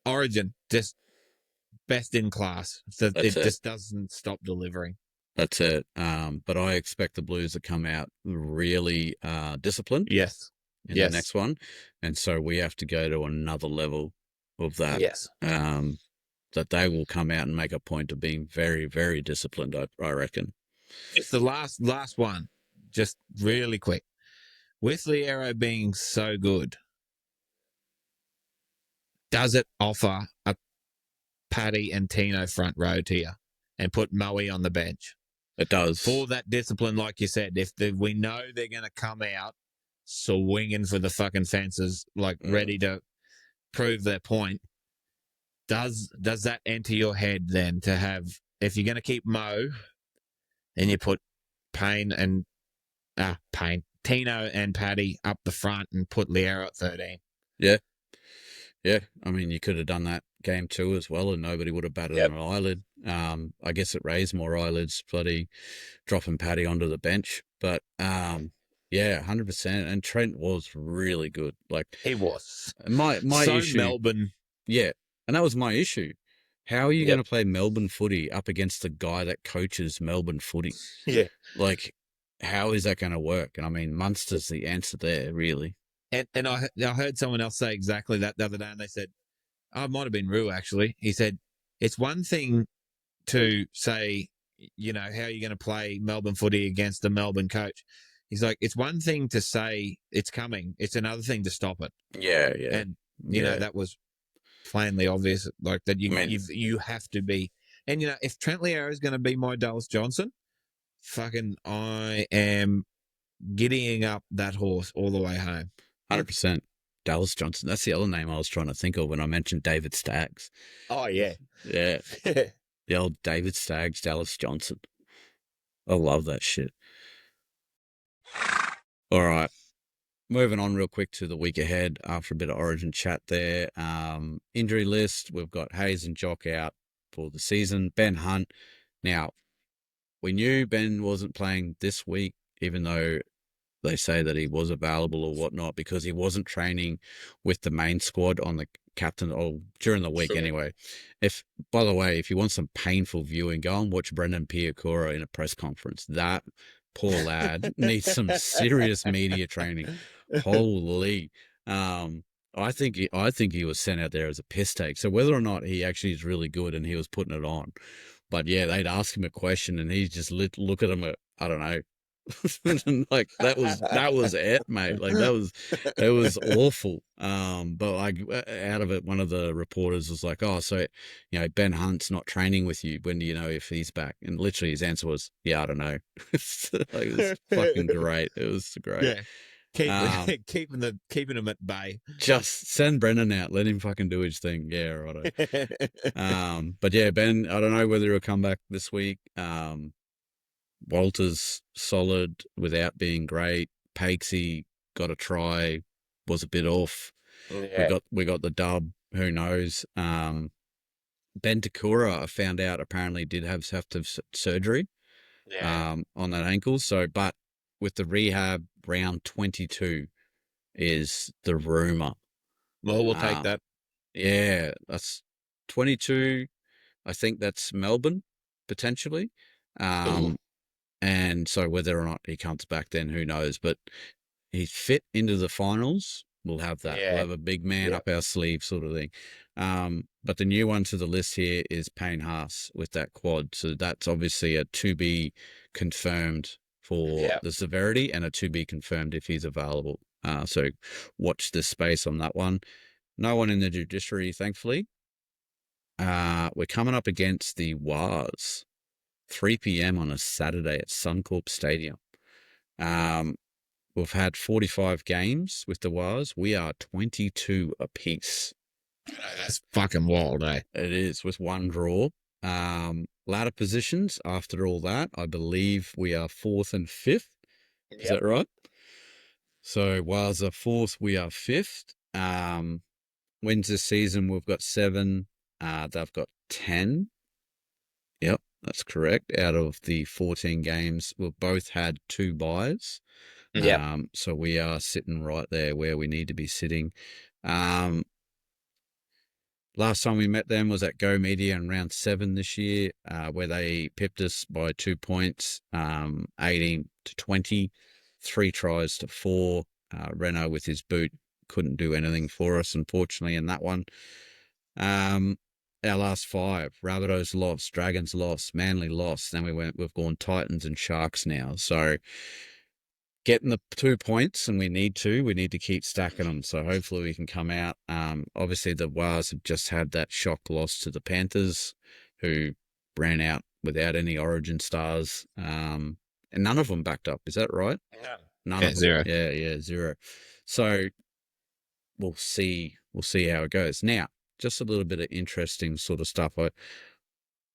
Origin, just best in class. So it just doesn't stop delivering. That's it. But I expect the Blues to come out really disciplined. Yes. In the next one. And so we have to go to another level of that. Yes. That they will come out and make a point of being very, very disciplined, I reckon. It's the last one, just really quick. With Liero being so good, does it offer a Paddy and Tino front row tier and put Moe on the bench? It does. For that discipline, like you said, if we know they're going to come out swinging for the fucking fences, like ready to prove their point, does that enter your head then to have, if you're going to keep Mo, then you put Tino and Paddy up the front and put Liero at 13? Yeah. Yeah. I mean, you could have done that game 2 as well and nobody would have batted an eyelid. I guess it raised more eyelids, bloody dropping Paddy onto the bench. But, yeah, 100%. And Trent was really good. Like, he was. My so issue. Melbourne. Yeah. And that was my issue. How are you going to play Melbourne footy up against the guy that coaches Melbourne footy? Yeah. Like, how is that going to work? And I mean, Munster's the answer there, really. And I heard someone else say exactly that the other day, and they said, it might have been Rue, actually. He said, it's one thing to say, you know, how are you going to play Melbourne footy against the Melbourne coach? He's like, it's one thing to say it's coming. It's another thing to stop it. Yeah, yeah. And, you know, that was plainly obvious, like that you have to be. And, you know, if Trent Liero is going to be my Dallas Johnson, fucking I am giddying up that horse all the way home. 100%. Dallas Johnson. That's the other name I was trying to think of when I mentioned David Staggs. Oh, yeah. Yeah. The old David Staggs, Dallas Johnson. I love that shit. All right. Moving on real quick to the week ahead after a bit of Origin chat there. Injury list, we've got Hayes and Jock out for the season. Ben Hunt. Now, we knew Ben wasn't playing this week, even though they say that he was available or whatnot, because he wasn't training with the main squad on the captain or during the week anyway. By the way, if you want some painful viewing, go and watch Brendan Piakura in a press conference. That poor lad needs some serious media training. Holy. I think he was sent out there as a piss take. So whether or not he actually is really good and he was putting it on, but yeah, they'd ask him a question and he just look at him. I don't know. Like that was it, mate. Like it was awful. But like out of it, one of the reporters was like, "Oh, so you know, Ben Hunt's not training with you. When do you know if he's back?" And literally his answer was, "Yeah, I don't know." Like, it was fucking great. It was great. Yeah. Keeping him at bay. Just send Brendan out. Let him fucking do his thing. Yeah, right. But yeah, Ben, I don't know whether he'll come back this week. Walter's solid without being great. Pakesy got a try, was a bit off. Yeah. We got the dub. Who knows? Ben Takura, I found out, apparently did have to have surgery on that ankle. So, but with the rehab, round 22 is the rumor. Well, we'll take that. Yeah, that's 22. I think that's Melbourne, potentially. And so whether or not he comes back then, who knows? But he's fit into the finals. We'll have that. We'll have a big man up our sleeve sort of thing. But the new one to the list here is Payne Haas with that quad. So that's obviously a to be confirmed for the severity and a to be confirmed if he's available. So watch this space on that one. No one in the judiciary, thankfully. We're coming up against the Wars. 3 p.m. on a Saturday at Suncorp Stadium. We've had 45 games with the Wars. We are 22 apiece. That's fucking wild, eh? It is, with one draw. Ladder positions, after all that, I believe we are 4th and 5th. Is that right? So Wales are 4th, we are 5th. Wins this season, we've got 7. They've got 10. Yep, that's correct. Out of the 14 games, we've both had 2 buys. So we are sitting right there where we need to be sitting. Last time we met them was at Go Media in round 7 this year, where they pipped us by 2 points, 18-20, 3 tries to 4. Renault with his boot couldn't do anything for us, unfortunately, in that one. Our last 5, Rabbitohs lost, Dragons lost, Manly lost. Then we've gone Titans and Sharks now. So getting the 2 points, and we need to keep stacking them. So hopefully we can come out. Obviously the Wars have just had that shock loss to the Panthers, who ran out without any Origin stars. And none of them backed up. Is that right? Yeah. None of them. 0. Yeah, 0. So we'll see how it goes. Now, just a little bit of interesting sort of stuff.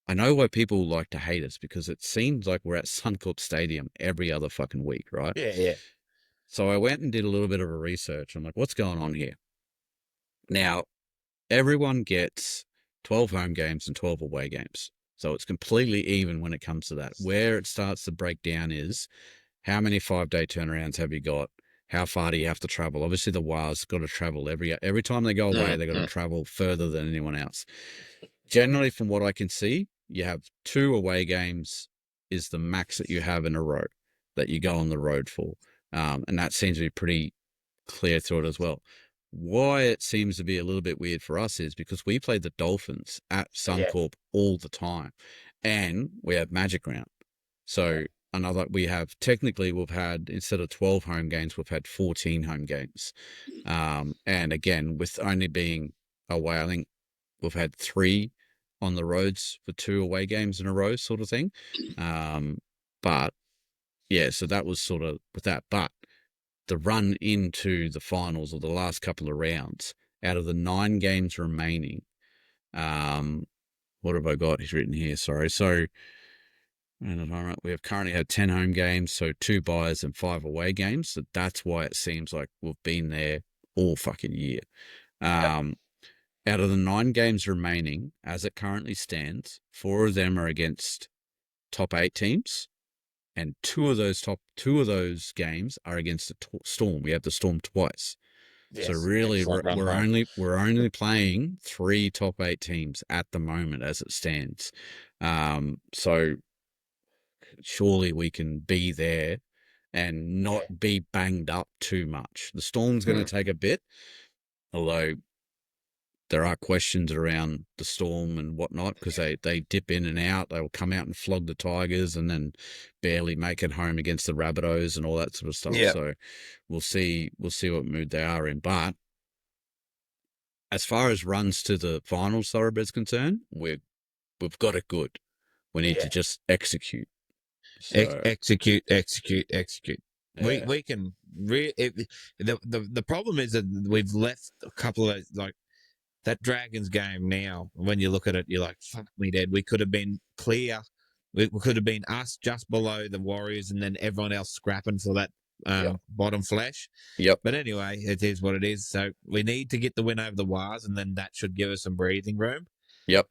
I know why people like to hate us, because it seems like we're at Suncorp Stadium every other fucking week, right? Yeah. So I went and did a little bit of a research. I'm like, what's going on here? Now, everyone gets 12 home games and 12 away games. So it's completely even when it comes to that. Where it starts to break down is how many 5-day turnarounds have you got? How far do you have to travel? Obviously, the Wars got to travel every time they go away. They got to travel further than anyone else. Generally, from what I can see, you have 2 away games is the max that you have in a row that you go on the road for, and that seems to be pretty clear through it as well. Why it seems to be a little bit weird for us is because we play the Dolphins at Suncorp all the time, and we have Magic Round. So we've had, instead of 12 home games, we've had 14 home games. And again, with only being away, I think we've had 3 on the roads for 2 away games in a row, sort of thing. But yeah, so that was sort of with that. But the run into the finals, or the last couple of rounds, out of the 9 games remaining, what have I got written here? Sorry. So, we have currently had 10 home games, so 2 buys and 5 away games. So that's why it seems like we've been there all fucking year. Out of the 9 games remaining, as it currently stands, 4 of them are against top 8 teams, and 2 of those games are against the Storm. We have the Storm twice. Yes, so really, we're only playing 3 top 8 teams at the moment, as it stands. So surely we can be there and not be banged up too much. The Storm's going to take a bit, although there are questions around the Storm and whatnot, because they dip in and out. They will come out and flog the Tigers and then barely make it home against the Rabbitohs and all that sort of stuff. Yep. So we'll see what mood they are in. But as far as runs to the finals, Thoroughbred's concerned, we've got it good. We need to just execute. So, execute. Yeah. We can the problem is that we've left a couple of, like, that Dragons game now, when you look at it, you're like, fuck me dead. We could have been clear. We could have been us just below the Warriors, and then everyone else scrapping for that bottom flash. Yep. But anyway, it is what it is. So we need to get the win over the Wars, and then that should give us some breathing room. Yep.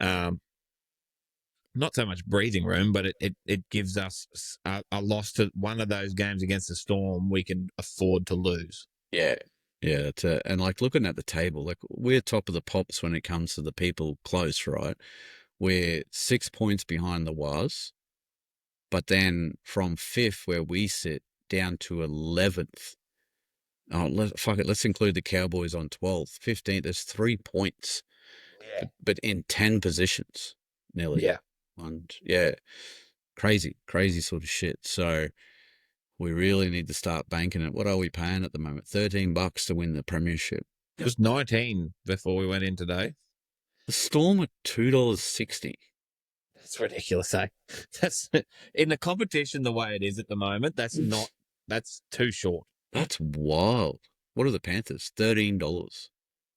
Not so much breathing room, but it gives us a loss to one of those games against the Storm we can afford to lose. Yeah. Yeah, that's it. And like looking at the table, like we're top of the pops when it comes to the people close, right? We're 6 points behind the Waz, but then from 5th where we sit down to 11th. Oh, fuck it. Let's include the Cowboys on 12th. 15th, there's 3 points, but in 10 positions, nearly. Yeah. And crazy sort of shit. So we really need to start banking it. What are we paying at the moment? $13 to win the premiership. It was 19 before we went in today. The Storm at $2.60. That's ridiculous, eh? That's in the competition the way it is at the moment. That's too short. That's wild. What are the Panthers? $13.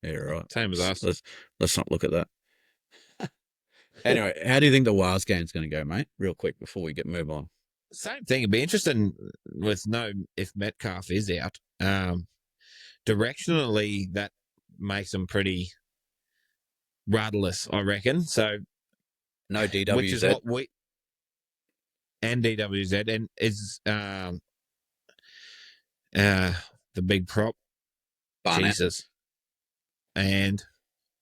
Yeah, right. Same as us. Let's not look at that. Anyway, how do you think the Wales game's going to go, mate? Real quick before we move on. Same thing. It'd be interesting with if Metcalf is out. Directionally, that makes them pretty rudderless, I reckon. So no DWZ, which is what we and DWZ and is the big prop, Barnett. Jesus, and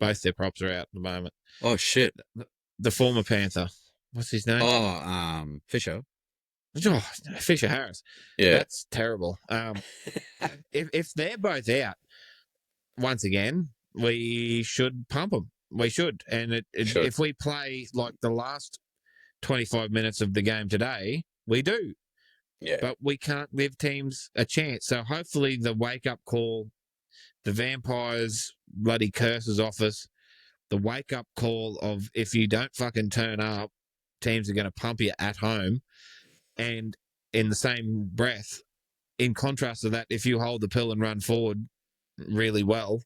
both their props are out at the moment. Oh shit! The former Panther, what's his name? Oh, Fisher. Oh, Fisher Harris. Yeah, that's terrible. If they're both out, once again, we should pump them. We should, and if we play like the last 25 minutes of the game today, we do. Yeah, but we can't give teams a chance. So hopefully the wake-up call, the Vampires bloody curses off us, the wake-up call of if you don't fucking turn up, teams are going to pump you at home. And in the same breath, in contrast to that, if you hold the pill and run forward really well,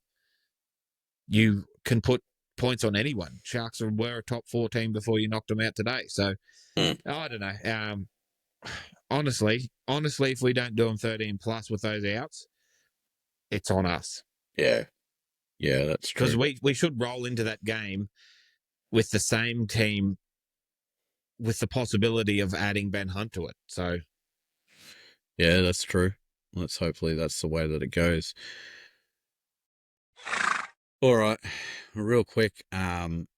you can put points on anyone. Sharks were a top 4 team before you knocked them out today. So, I don't know. Honestly, if we don't do them 13 plus with those outs, it's on us. Yeah, that's true. Because we should roll into that game with the same team with the possibility of adding Ben Hunt to it. So, yeah, that's true. Hopefully that's the way that it goes. All right, real quick,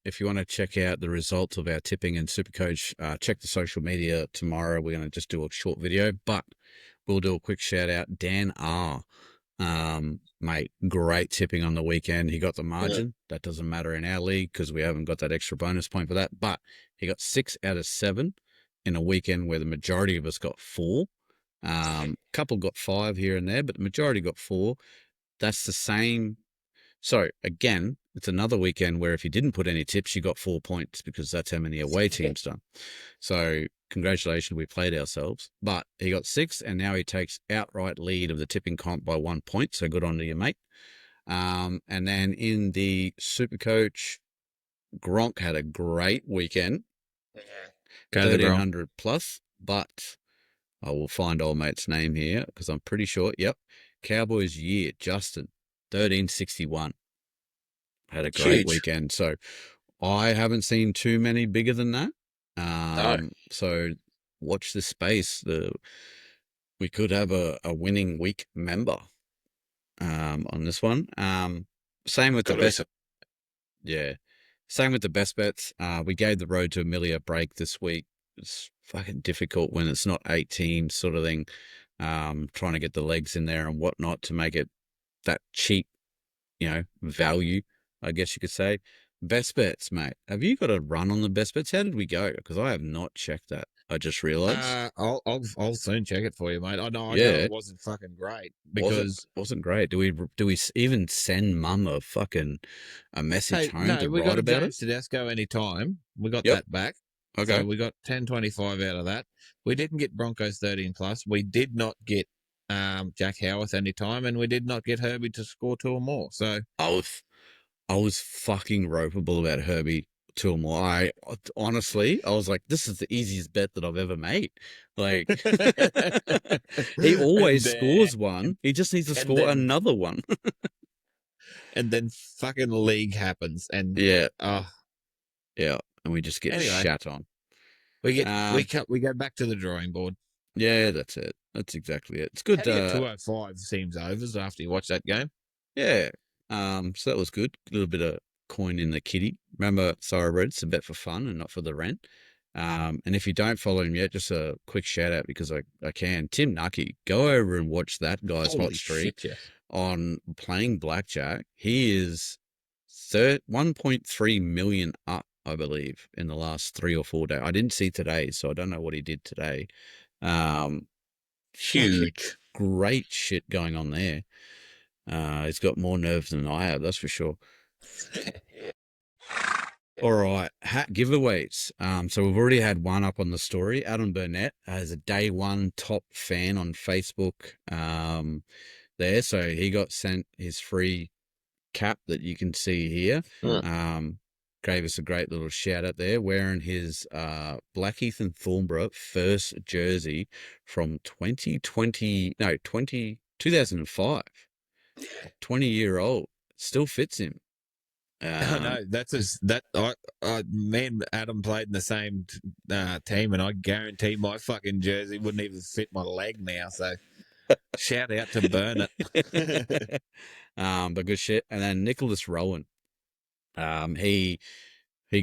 if you want to check out the results of our tipping and Supercoach, check the social media tomorrow. We're going to just do a short video, but we'll do a quick shout out. Dan R. Mate, great tipping on the weekend. He got the margin. Yeah. That doesn't matter in our league because we haven't got that extra bonus point for that, but he got 6 out of 7 in a weekend where the majority of us got 4. Couple got 5 here and there, but the majority got 4. That's the same. So again, it's another weekend where if you didn't put any tips, you got 4 points because that's how many away teams done. So congratulations, we played ourselves. But he got 6, and now he takes outright lead of the tipping comp by 1 point. So good on to you, mate. And then in the Supercoach, Gronk had a great weekend. 1,300 plus, but I will find old mate's name here because I'm pretty sure. Yep. Cowboys year, Justin. 1361. Had a great weekend. So I haven't seen too many bigger than that. No. So watch this space. We could have a winning week member on this one. Same with the best. Yeah. Same with the best bets. We gave the road to Amelia a break this week. It's fucking difficult when it's not 8 teams sort of thing. Trying to get the legs in there and whatnot to make it that cheap, value, I guess you could say. Best bets, mate. Have you got a run on the best bets? How did we go? Because I have not checked that. I just realised. I'll soon check it for you, mate. I know it wasn't fucking great because wasn't great. Do we even send Mum a message home to write about James it? Tedesco anytime. We got that back. Okay. So we got 10.25 out of that. We didn't get Broncos 13 plus. We did not get Jack Howarth anytime, and we did not get Herbie to score 2 or more. So I was fucking ropeable about Herbie 2 or more. I was like, this is the easiest bet that I've ever made. Like, he always scores one. He just needs to score another one. And then fucking league happens, and yeah, and we just get shat on. We go back to the drawing board. Yeah, that's it. That's exactly it. It's good. 205 seems overs after you watch that game. Yeah. So that was good. A little bit of coin in the kitty. Remember, Thoroughbreds, a bet for fun and not for the rent. And if you don't follow him yet, just a quick shout out because I can. Tim Nucky, go over and watch that guy's hot streak on playing blackjack. He is 1.3 million up, I believe, in the last 3 or 4 days. I didn't see today, so I don't know what he did today. Huge, great shit going on there. He's got more nerves than I have, that's for sure. All right, hat giveaways. So we've already had one up on the story. Adam Burnett has a day 1 top fan on Facebook there. So he got sent his free cap that you can see here. gave us a great little shout out there, wearing his Blackheath and Thornborough first jersey from 2005. 20-year-old. Still fits him. No, me and Adam played in the same team, and I guarantee my fucking jersey wouldn't even fit my leg now. So, shout out to Burn It. But good shit. And then Nicholas Rowan, he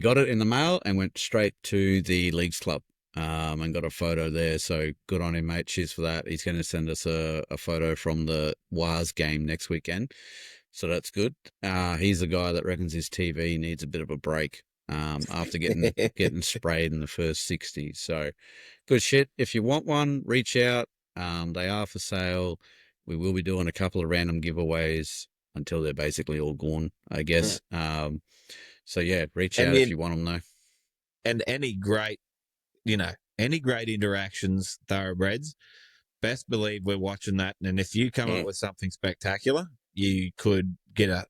got it in the mail and went straight to the Leagues Club, and got a photo there. So good on him, mate. Cheers for that. He's going to send us a photo from the Wars game next weekend. So that's good. He's the guy that reckons his TV needs a bit of a break after getting sprayed in the first 60. So good shit. If you want one, reach out. They are for sale. We will be doing a couple of random giveaways until they're basically all gone, I guess. So yeah, reach out if you want them though. And any great interactions, Thoroughbreds, best believe we're watching that. And if you come up with something spectacular, you could get a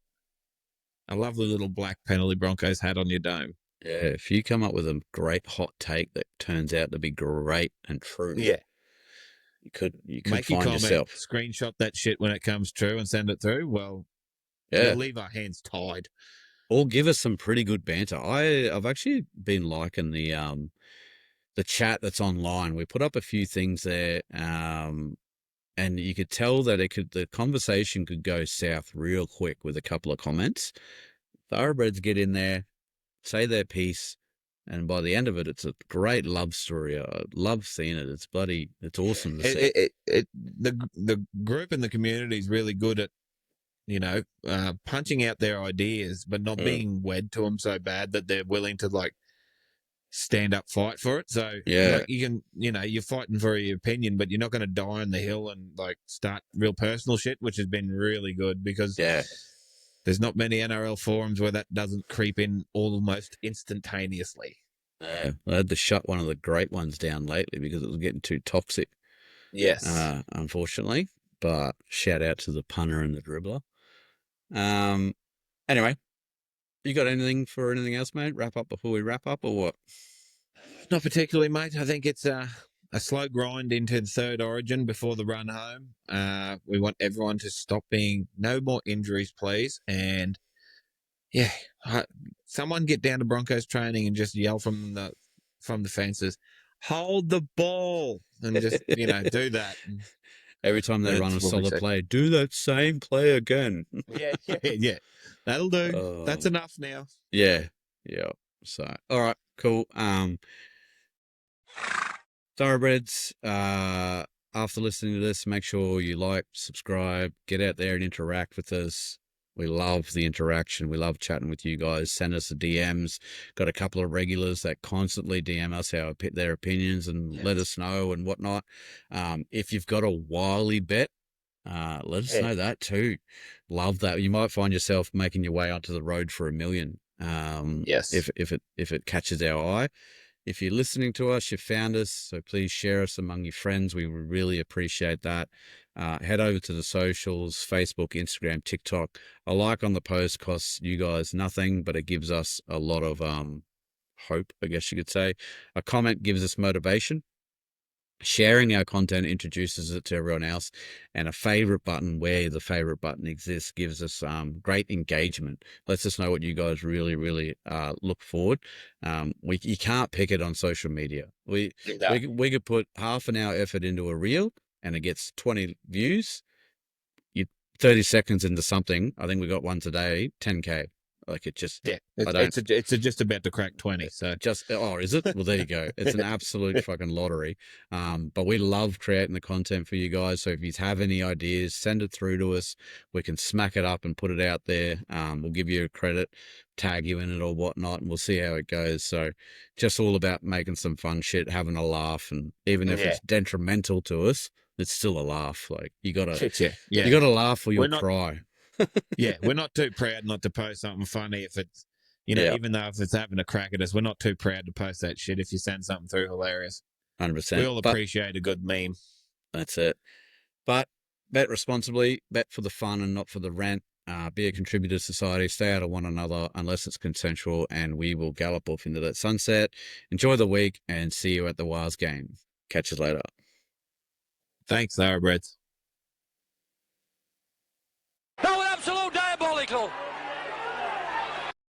lovely little black Penalty Broncos hat on your dome. Yeah, if you come up with a great hot take that turns out to be great and true, you could make find your comment, yourself. Screenshot that shit when it comes true and send it through. Well, we'll leave our hands tied. Or give us some pretty good banter. I've actually been liking the chat that's online. We put up a few things there, and you could tell that the conversation could go south real quick with a couple of comments. Thoroughbreds get in there, say their piece, and by the end of it, it's a great love story. I love seeing it. It's awesome to see. The group and the community is really good at, punching out their ideas, but not being wed to them so bad that they're willing to stand up, fight for it. So you can, you're fighting for your opinion, but you're not going to die on the hill and start real personal shit, which has been really good because there's not many NRL forums where that doesn't creep in almost instantaneously. I had to shut one of the great ones down lately because it was getting too toxic. Yes. Unfortunately, but shout out to the punter and the dribbler. Anyway, you got anything else, mate? Wrap up before we wrap up, or what? Not particularly, mate. I think it's a slow grind into the third origin before the run home. We want everyone to stop being no more injuries, please. And someone get down to Broncos training and just yell from the fences, hold the ball, and just do that. Every time they run a solid play, do that same play again. Yeah. That'll do. That's enough now. Yeah. So, all right, cool. Thoroughbreds, after listening to this, make sure you like, subscribe, get out there and interact with us. We love the interaction. We love chatting with you guys. Send us the DMs. Got a couple of regulars that constantly DM us their opinions and let us know and whatnot. If you've got a wily bet, let us know that too. Love that. You might find yourself making your way onto the road for $1 million. Yes. If it catches our eye. If you're listening to us, you found us, so please share us among your friends. We would really appreciate that. Head over to the socials, Facebook, Instagram, TikTok. A like on the post costs you guys nothing, but it gives us a lot of hope, I guess you could say. A comment gives us motivation. Sharing our content introduces it to everyone else, and a favorite button where the favorite button exists gives us great engagement. Lets us know what you guys really, really look forward. You can't pick it on social media. We could put half an hour effort into a reel and it gets 20 views. 30 seconds into something, I think we got one today, 10K. It's just about to crack 20. So is it? Well, there you go. It's an absolute fucking lottery. But we love creating the content for you guys. So if you have any ideas, send it through to us. We can smack it up and put it out there. We'll give you a credit, tag you in it or whatnot, and we'll see how it goes. So just all about making some fun shit, having a laugh, and even if it's detrimental to us, it's still a laugh. You gotta laugh or you'll cry. We're not too proud not to post something funny if it's, even though if it's having a crack at us, we're not too proud to post that shit if you send something through hilarious. 100%. We all appreciate a good meme. That's it. But bet responsibly, bet for the fun and not for the rent. be a contributor to society, stay out of one another unless it's consensual, and we will gallop off into that sunset. Enjoy the week and see you at the Wars game. Catch you later. Thanks, Thoroughbreds.